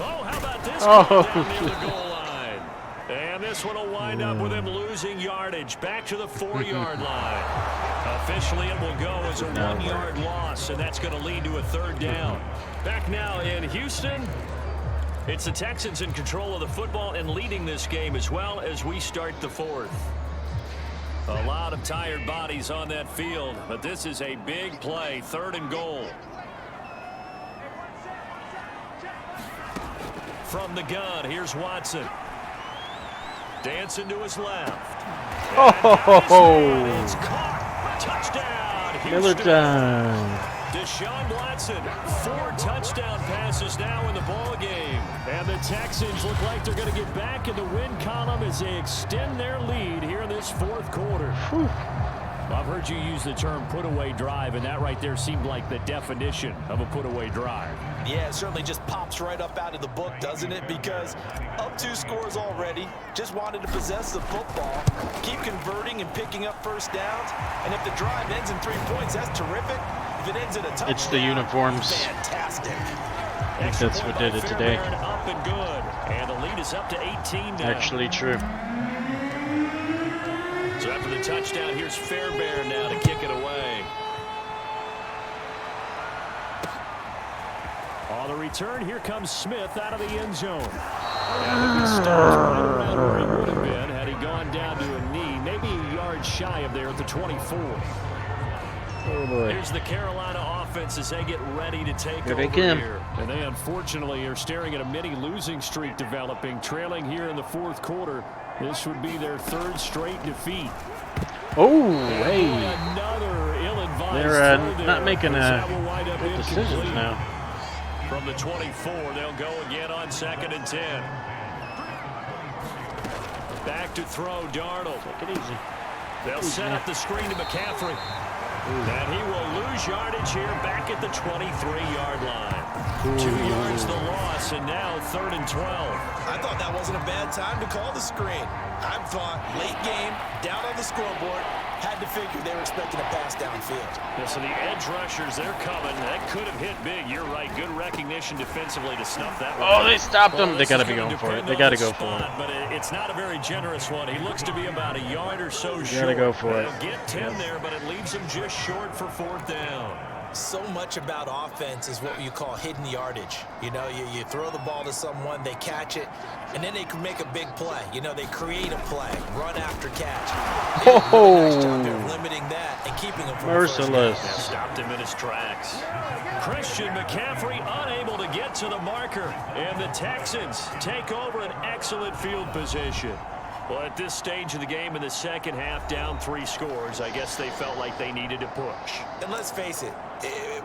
Oh, how about this Oh, down near the goal line? And this one will wind up with him losing yardage back to the 4-yard line. Officially, it will go as a 1-yard loss, and that's going to lead to a 3rd down. Back now in Houston, it's the Texans in control of the football and leading this game as well as we start the 4th. A lot of tired bodies on that field, but this is a big play, 3rd and goal. From the gun, here's Watson. Dancing to his left. Oh, It's caught. Touchdown, Miller Houston. time. Deshaun Watson, 4 touchdown passes now in the ball game. And the Texans look like they're going to get back in the win column as they extend their lead here in this 4th quarter. I've heard you use the term put-away drive, and that right there seemed like the definition of a put-away drive. Yeah, it certainly just pops right up out of the book, doesn't it? Because up 2 scores already, just wanted to possess the football, keep converting and picking up first downs. And if the drive ends in 3 points, that's terrific. If it ends in a touchdown, It's the uniforms. fantastic. I think that's what did it today. Up and good. And the lead is up to 18 now. Actually true. So after the touchdown, here's Fairbairn now to kick it away. On the return, here comes Smith out of the end zone. And he stops right around where he would have been had he gone down to a knee, maybe a yard shy of there at the 24. Oh boy. Here's the Carolina offense as they get ready to take Here over they come. here. And they unfortunately are staring at a mini losing streak developing, trailing here in the 4th quarter. This would be their 3rd straight defeat. Oh, hey. Another ill-advised They're throw there, not making as that will wind up good decisions incomplete. now. From the 24, they'll go again on 2nd and 10. Back to throw, Darnold. Take it easy. They'll set up the screen to McCaffrey. And he will lose yardage here back at the 23-yard line. 2 yards the loss, and now 3rd and 12. I thought that wasn't a bad time to call the screen. I thought late game, down on the scoreboard, had to figure they were expecting a pass downfield. Yeah, so the edge rushers, they're coming. That could have hit big. You're right. Good recognition defensively to snuff that one. Oh, they stopped him. They this got to is be gonna going for it. depend They on got to the go for it. spot, but it's not a very generous one. He looks to be about a yard or so short. Gotta go for it. They'll get 10 there, but it leaves him just short for 4th down. So much about offense is what you call hidden yardage. You know, you throw the ball to someone, they catch it, and then they can make a big play. You know, they create a play, run after catch. They did a really nice job there of limiting that and keeping him from the first down. Merciless. Yeah, stopped him in his tracks. Christian McCaffrey unable to get to the marker, and the Texans take over an excellent field position. Well, at this stage of the game in the 2nd half, down 3 scores, I guess they felt like they needed to push. And let's face it,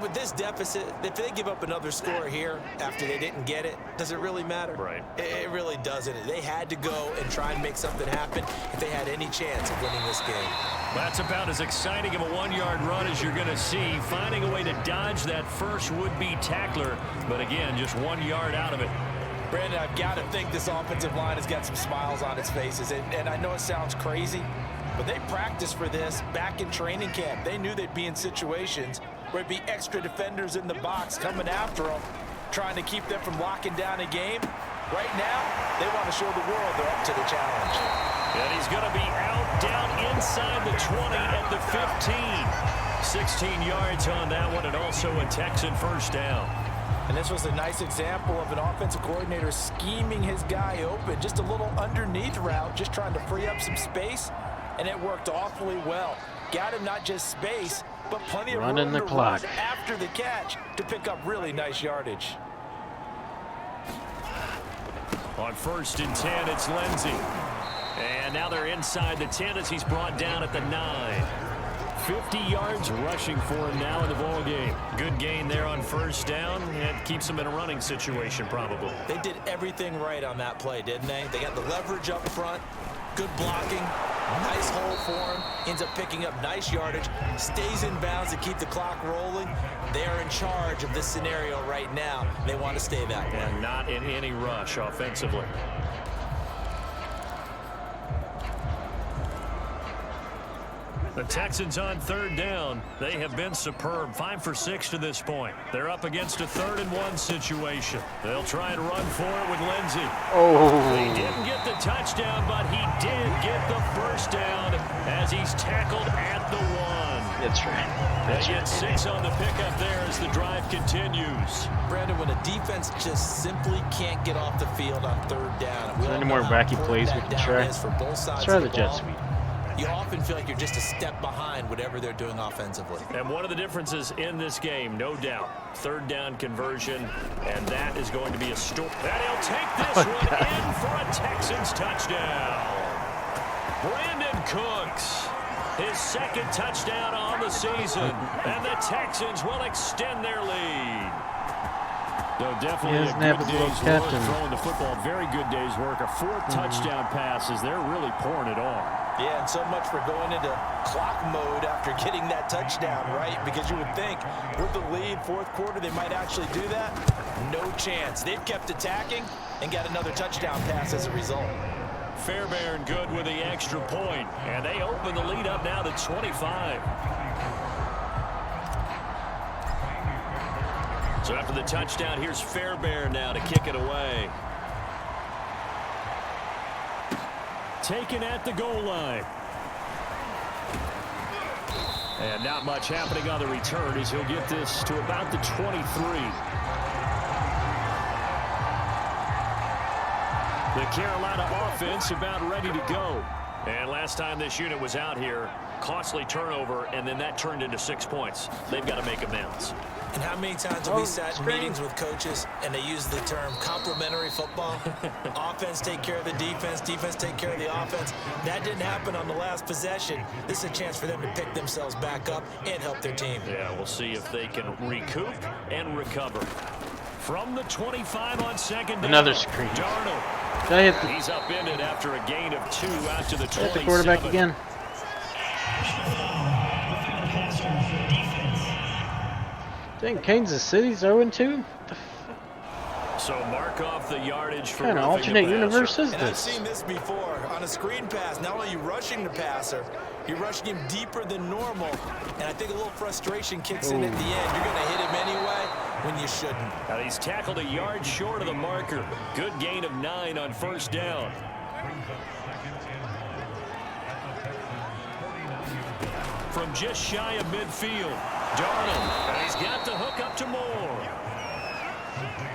with this deficit, if they give up another score here after they didn't get it, does it really matter? Right. It really doesn't. They had to go and try and make something happen if they had any chance of winning this game. That's about as exciting of a 1-yard run as you're going to see, finding a way to dodge that first would-be tackler, but again, just 1 yard out of it. Brandon, I've got to think this offensive line has got some smiles on its faces, and I know it sounds crazy, but they practiced for this back in training camp. They knew they'd be in situations where it'd be extra defenders in the box coming after them, trying to keep them from locking down a game. Right now, they want to show the world they're up to the challenge. And he's going to be out down inside the 20 at the 15. 16 yards on that one, and also a Texan first down. And this was a nice example of an offensive coordinator scheming his guy open. Just a little underneath route, just trying to free up some space, and it worked awfully well. Got him not just space, but plenty of Running room the to clock. run after the catch to pick up really nice yardage. On 1st and 10, it's Lindsey. And now they're inside the 10 as he's brought down at the 9. 50 yards rushing for him now in the ball game. Good gain there on 1st down, and keeps him in a running situation probably. They did everything right on that play, didn't they? They got the leverage up front, good blocking, nice hole for him, ends up picking up nice yardage, stays in bounds to keep the clock rolling. They are in charge of this scenario right now. They want to stay that way. And not in any rush offensively. The Texans on third down. They have been superb. 5 for 6 to this point. They're up against a 3rd and 1 situation. They'll try and run for it with Lindsey. He didn't get the touchdown, but he did get the first down as he's tackled at the 1. That's right. They get 6 on the pickup there as the drive continues. Brandon, when a defense just simply can't get off the field on third down. Is there any more wacky plays we can try? Let's try the jet sweep. You often feel like you're just a step behind whatever they're doing offensively. And one of the differences in this game, no doubt, 3rd down conversion, and that is going to be a story. And he'll take this one in for a Texans touchdown. Brandon Cooks, his 2nd touchdown on the season, and the Texans will extend their lead. No, definitely a good little day's captain. work throwing the football. Very good day's work. A 4th touchdown pass as they're really pouring it on. Yeah, and so much for going into clock mode after getting that touchdown, right? Because you would think with the lead, 4th quarter, they might actually do that. No chance. They've kept attacking and got another touchdown pass as a result. Fairbairn good with the extra point, and they open the lead up now to 25. So after the touchdown, here's Fairbairn now to kick it away. Taken at the goal line. And not much happening on the return as he'll get this to about the 23. The Carolina offense about ready to go. And last time this unit was out here, costly turnover, and then that turned into 6 points. They've got to make amends. And how many times have we sat in meetings with coaches and they use the term complementary football? Offense take care of the defense, defense take care of the offense. That didn't happen on the last possession. This is a chance for them to pick themselves back up and help their team. Yeah, we'll see if they can recoup and recover. From the 25 on 2nd down. Another screen. Darnold. He's upended after a gain of 2 out to the 27. Hit the quarterback again. Dang, Kansas City's 0-2? So mark off the yardage for what kind of alternate universe is and I've this? seen this before. On a screen pass, not only are you rushing the passer, you're rushing him deeper than normal. And I think a little frustration kicks in at the end. You're going to hit him anyway when you shouldn't. Now he's tackled a yard short of the marker. Good gain of 9 on 1st down. From just shy of midfield, Darnold, and he's got the hook up to Moore.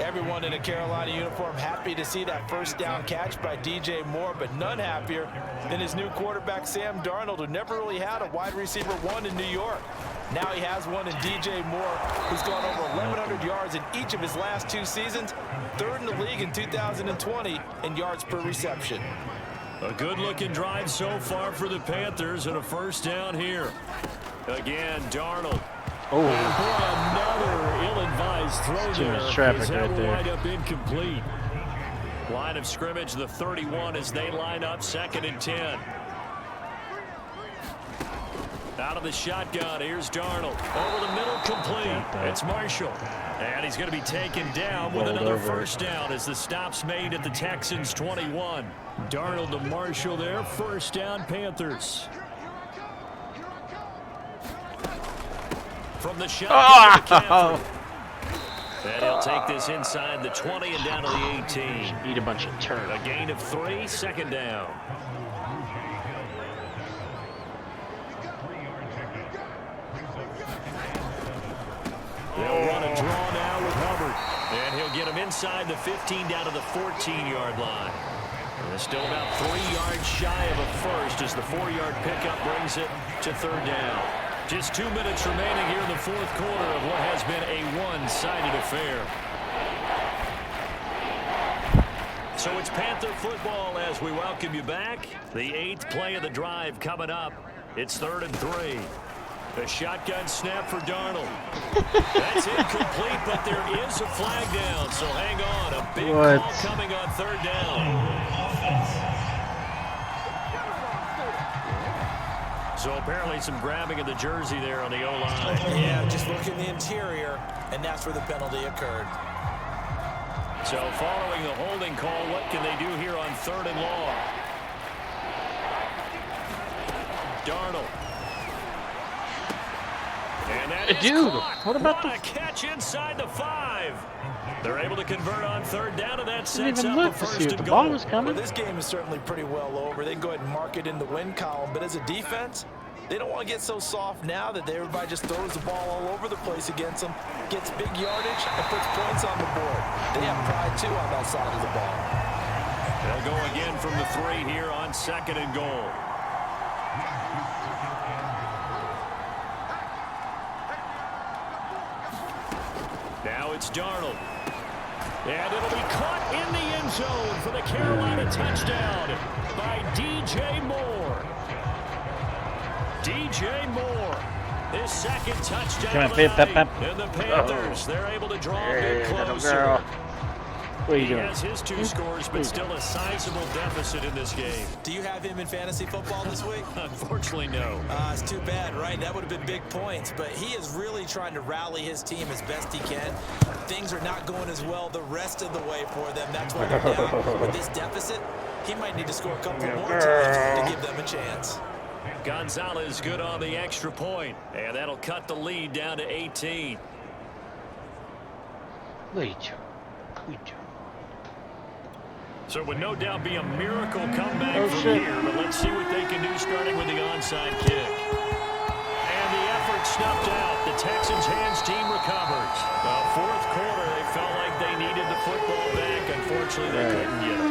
Everyone in a Carolina uniform happy to see that 1st down catch by DJ Moore, but none happier than his new quarterback, Sam Darnold, who never really had a wide receiver 1 in New York. Now he has one in DJ Moore, who's gone over 1,100 yards in each of his last 2 seasons, 3rd in the league in 2020 in yards per reception. A good-looking drive so far for the Panthers, and a 1st down here. Again, Darnold. Oh, Another ill-advised throw too there. much traffic That right will there. wind up incomplete. Line of scrimmage, the 31 as they line up 2nd and 10. Out of the shotgun, here's Darnold. Over the middle, complete. It's Marshall. And he's going to be taken down with another 1st down as the stop's made at the Texans' 21. Darnold to Marshall there. 1st down, Panthers. From the shotgun to Catherine. And he'll take this inside the 20 and down to the 18. eat a bunch of turd. A gain of 3, 2nd down. They'll run a draw now with Hubbard. And he'll get him inside the 15 down to the 14-yard line. And they're still about 3 yards shy of a first as the 4-yard pickup brings it to 3rd down. Just 2 minutes remaining here in the 4th quarter of what has been a one-sided affair. So it's Panther football as we welcome you back. The 8th play of the drive coming up. It's 3rd and 3. The shotgun snap for Darnold. That's incomplete, but there is a flag down, so hang on. A big call coming on 3rd down. So apparently some grabbing of the jersey there on the O-line. Yeah, just look in the interior, and that's where the penalty occurred. So following the holding call, what can they do here on 3rd and long? Darnold. And that is Dude, caught. what about a catch inside the 5. They're able to convert on 3rd down, and that sets Didn't even up look a to see 1st if and the goal. ball was coming. Well, this game is certainly pretty well over. They can go ahead and mark it in the win column. But as a defense, they don't want to get so soft now that everybody just throws the ball all over the place against them, gets big yardage, and puts points on the board. They have pride, too, on that side of the ball. They'll go again from the 3 here on 2nd and goal. Now it's Darnold. And it'll be caught in the end zone for the Carolina touchdown by DJ Moore. DJ Moore, his 2nd touchdown of the night. And the Panthers, they're able to draw a bit closer. What are you He doing? has his 2 scores, but still a sizable deficit in this game. Do you have him in fantasy football this week? Unfortunately, no. It's too bad, right? That would have been big points, but he is really trying to rally his team as best he can. Things are not going as well the rest of the way for them. That's why they're down. With this deficit, he might need to score a couple more times to give them a chance. Gonzalez good on the extra point, and that'll cut the lead down to 18. Wait. So it would no doubt be a miracle comeback from shit. here, but let's see what they can do starting with the onside kick. And the effort snuffed out. The Texans' hands team recovers. The 4th quarter, they felt like they needed the football back. Unfortunately, they couldn't get it.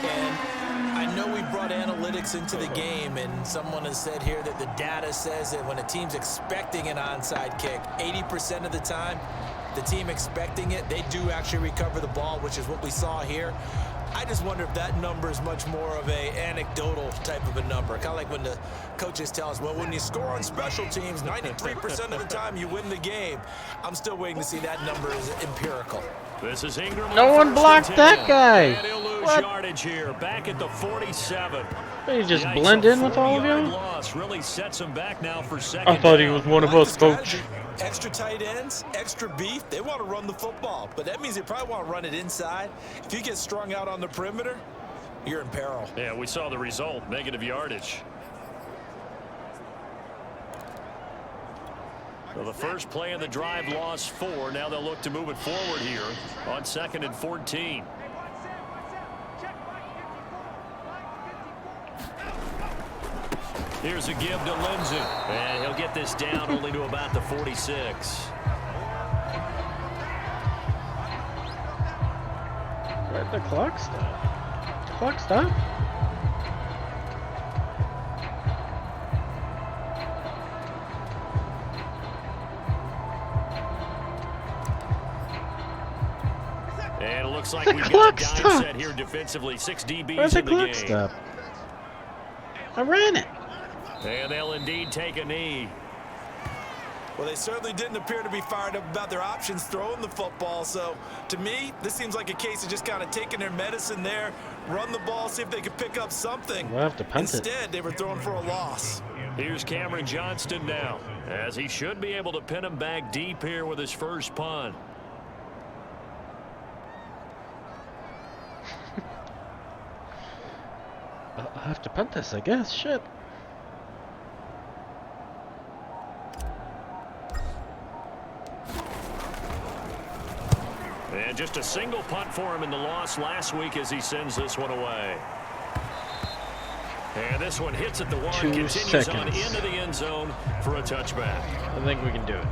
And I know we brought analytics into the game, and someone has said here that the data says that when a team's expecting an onside kick, 80% of the time, the team expecting it, they do actually recover the ball, which is what we saw here. I just wonder if that number is much more of a anecdotal type of a number. Kind of like when the coaches tell us, well, when you score on special teams, 93% of the time you win the game. I'm still waiting to see that number is empirical. This is Ingram. No one blocked that guy. And he'll lose yardage here, back at the 47. He just Yikes, blend in with all of 4-yard you? loss really sets him back now for 2nd I thought he down. was one of Like us, the coach. strategy. Extra tight ends, extra beef. They want to run the football, but that means they probably want to run it inside. If you get strung out on the perimeter, you're in peril. Yeah, we saw the result, negative yardage. So the first play of the drive lost 4. Now they'll look to move it forward here on 2nd and 14. Here's a give to Lindsey. And he'll get this down only to about the 46. Where'd the clock stop? The clock stop? And it looks like we've got a clock dive stopped. set here defensively. 6 Where'd DBs the in the clock game. stop? I ran it. And they'll indeed take a knee. Well, they certainly didn't appear to be fired up about their options throwing the football. So, to me, this seems like a case of just kind of taking their medicine there, run the ball, see if they could pick up something. We'll have to punt it. Instead, they were throwing for a loss. Here's Cameron Johnston now, as he should be able to pin him back deep here with his first punt. I'll have to punt this, I guess. Shit. And just a single punt for him in the loss last week as he sends this one away. And this one hits at the 1, 2 continues on seconds. into the end zone for a touchback. I think we can do it.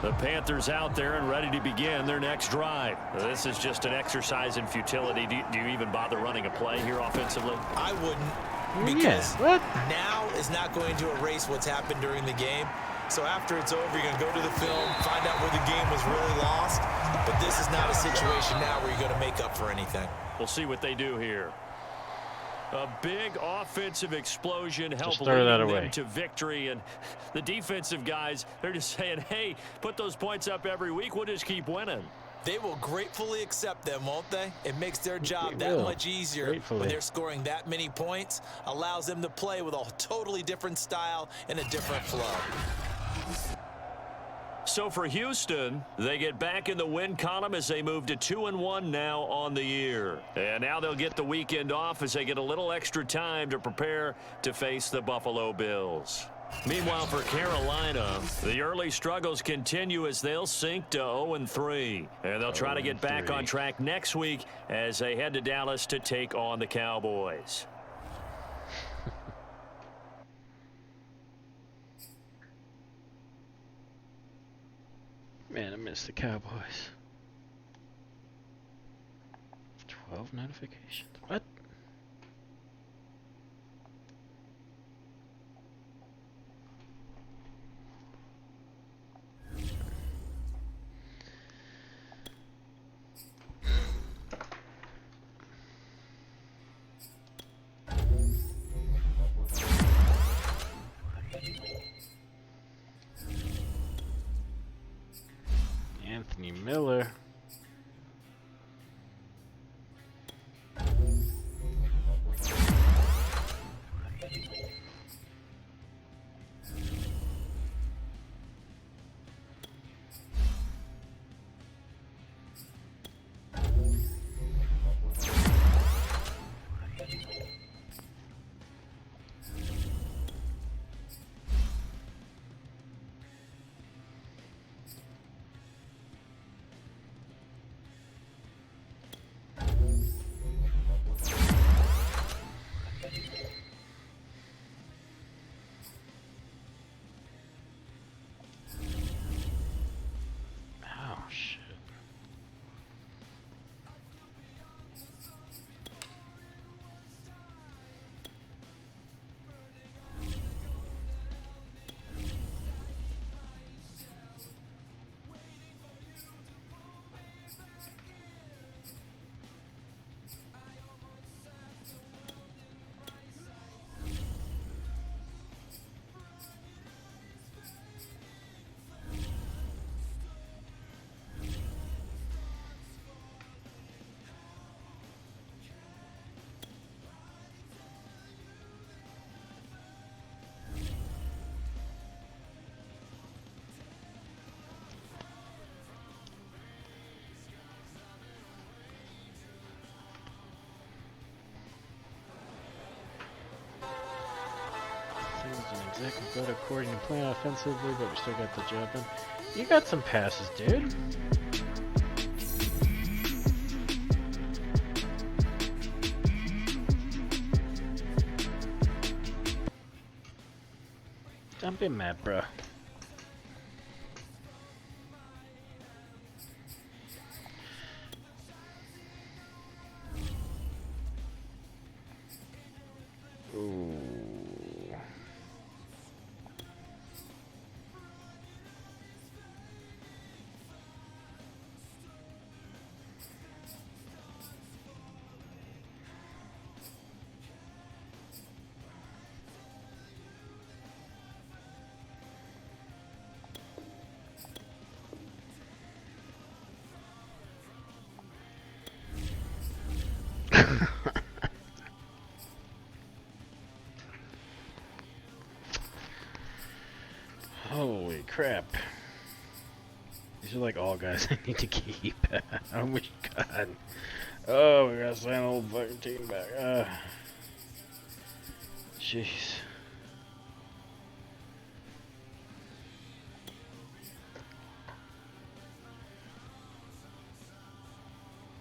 The Panthers out there and ready to begin their next drive. This is just an exercise in futility. Do you even bother running a play here offensively? I wouldn't, Yeah. because What? now is not going to erase what's happened during the game. So after it's over, you're going to go to the film, find out where the game was really lost. But this is not a situation now where you're going to make up for anything. We'll see what they do here. A big offensive explosion helped throw that lead away. them to victory. And the defensive guys, they're just saying, hey, put those points up every week. We'll just keep winning. They will gratefully accept them, won't they? It makes their job They that will. much easier Gratefully. when they're scoring that many points. Allows them to play with a totally different style and a different flow. So for Houston, they get back in the win column as they move to 2-1 now on the year. And now they'll get the weekend off as they get a little extra time to prepare to face the Buffalo Bills. Meanwhile, for Carolina, the early struggles continue as they'll sink to 0-3. And they'll try to get back on track next week as they head to Dallas to take on the Cowboys. Man, I miss the Cowboys. 12 notifications. What? Anthony Miller. Oh, shit. Things didn't exactly go according to plan offensively, but we still got the job done. You got some passes, dude. Don't be mad, bro. Ooh. Holy crap. These are like all guys I need to keep. Oh my god. Oh, we gotta sign the whole fucking team back. Jeez.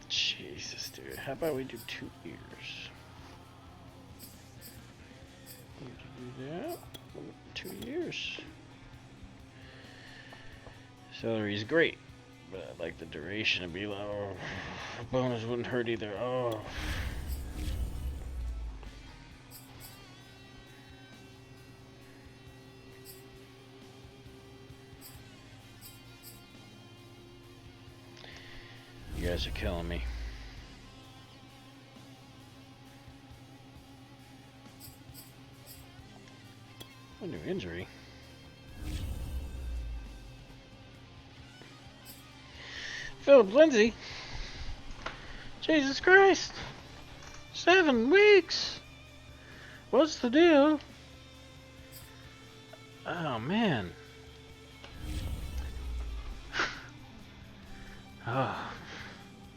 Jesus, dude. How about we do 2 years? Do that. 2 years. Salary is great, but I'd like the duration to be low. Bonus wouldn't hurt either. Oh. You guys are killing me. A new injury. Philip Lindsay? Jesus Christ! 7 weeks! What's the deal? Oh, man. Oh.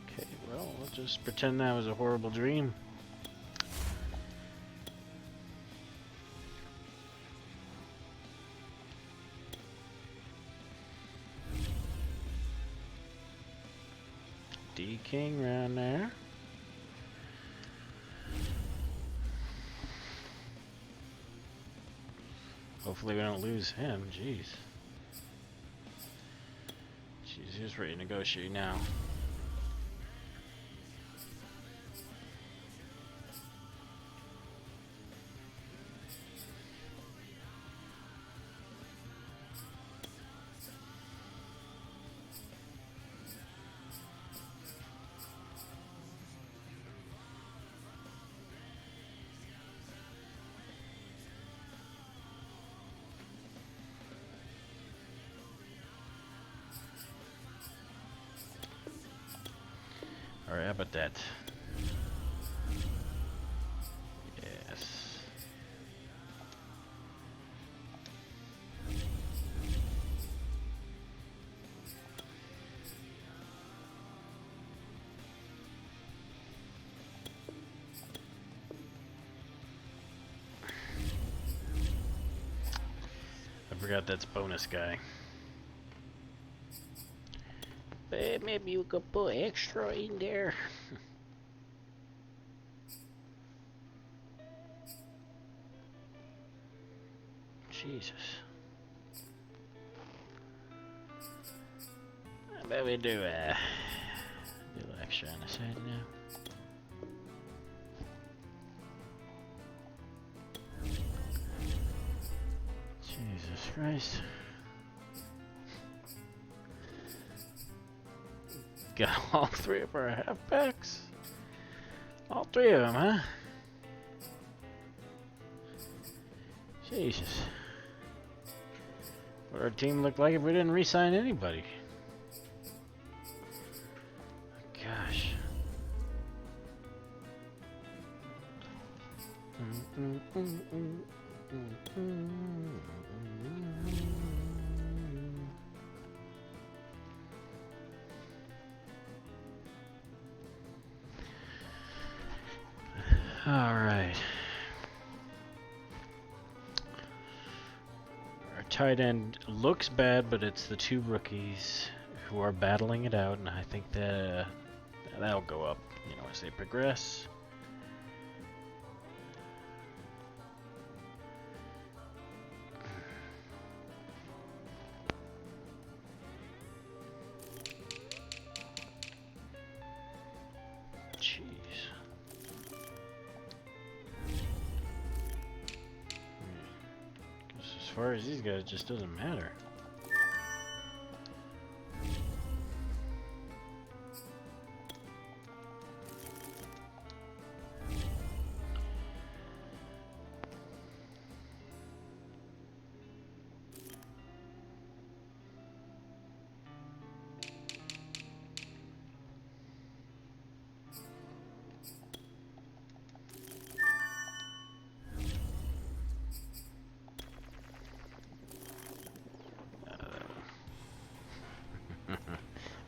Okay, well, let's just pretend that was a horrible dream. King around there. Hopefully we don't lose him. Jeez. Jeez, he's ready to negotiate now. Alright, how about that? Yes. I forgot that's bonus guy. But maybe you could put extra in there. Jesus. How about we do a little extra on the side now? Jesus Christ. Got all three of our halfbacks? All three of them, huh? Jesus. What our team looked like if we didn't re-sign anybody. Gosh. All right. Our tight end looks bad, but it's the two rookies who are battling it out, and I think that that'll go up, you know, as they progress. As far as these guys, it just doesn't matter.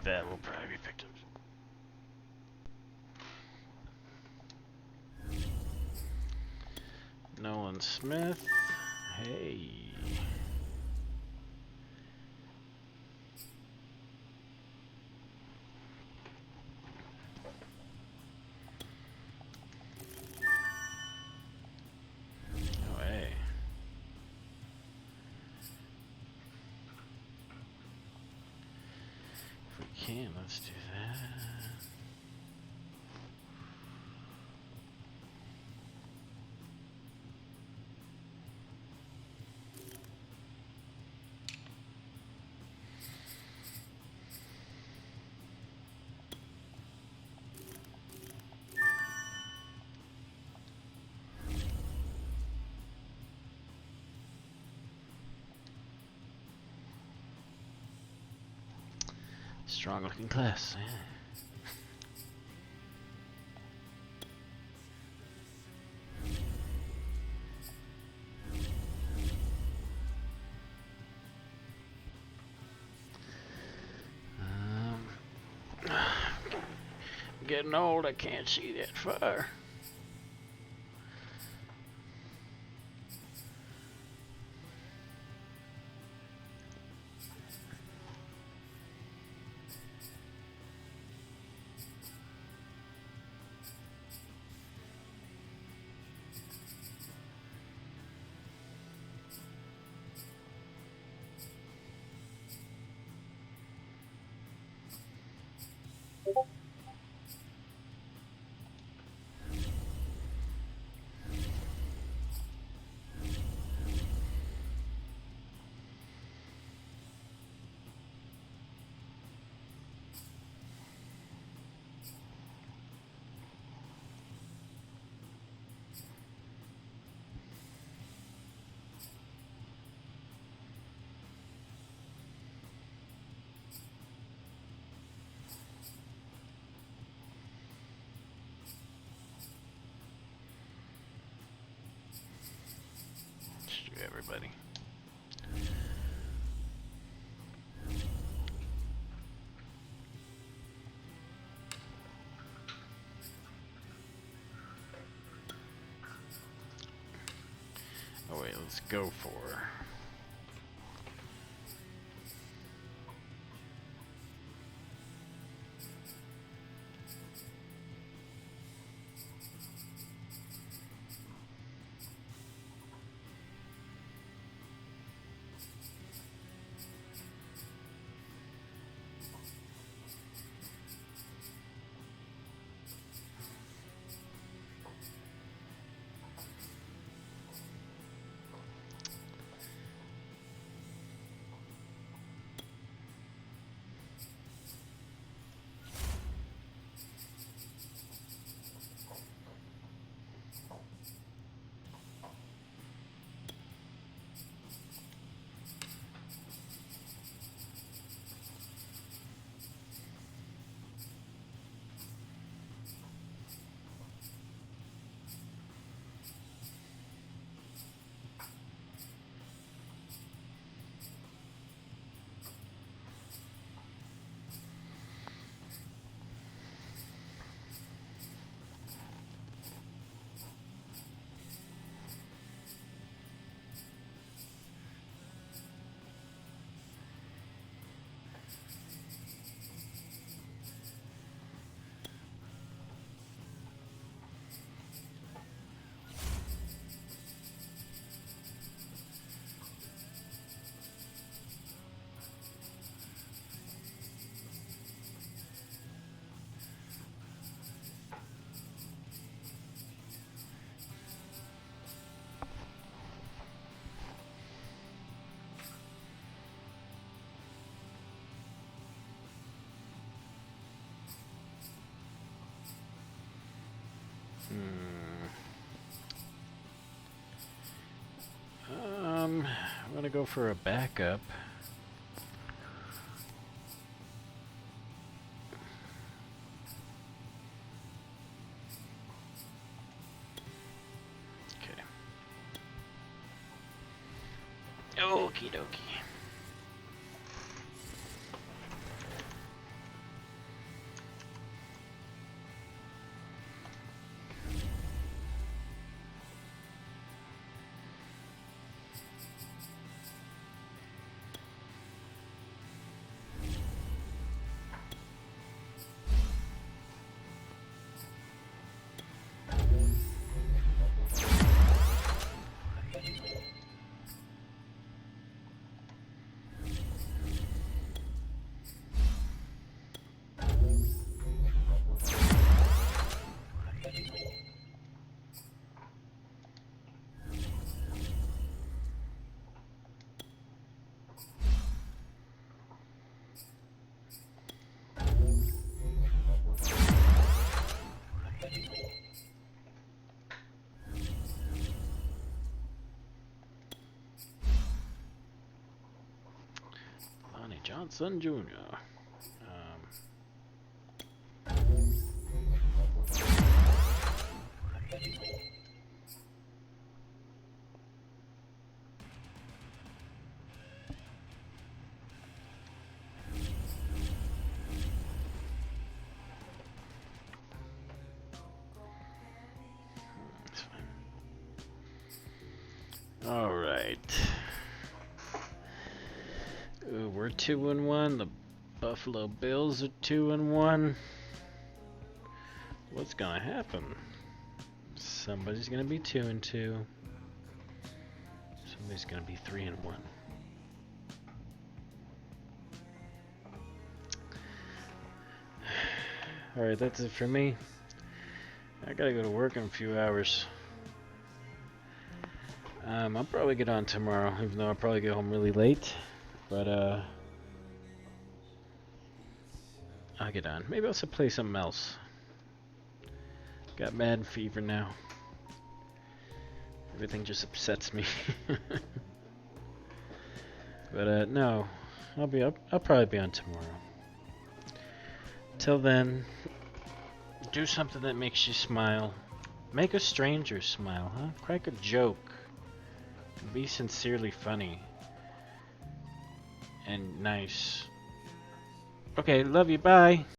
That will probably be picked up. Nolan Smith. Hey. Oh, hey. If we can, let's do that. Strong looking class, yeah. Getting old, I can't see that far. everybody. Oh wait, let's go for... I'm gonna go for a backup. Okay. Okie dokie. Johnson Jr. All right. We're 2-1. The Buffalo Bills are 2-1. What's gonna happen? Somebody's gonna be 2-2. Somebody's gonna be 3-1. All right, that's it for me. I gotta go to work in a few hours. I'll probably get on tomorrow, even though I'll probably get home really late. But, I'll get on. Maybe I'll also play something else. Got Madden fever now. Everything just upsets me. But, no. I'll probably be on tomorrow. Till then, do something that makes you smile. Make a stranger smile, huh? Crack a joke. Be sincerely funny. And nice. Okay, love you, bye.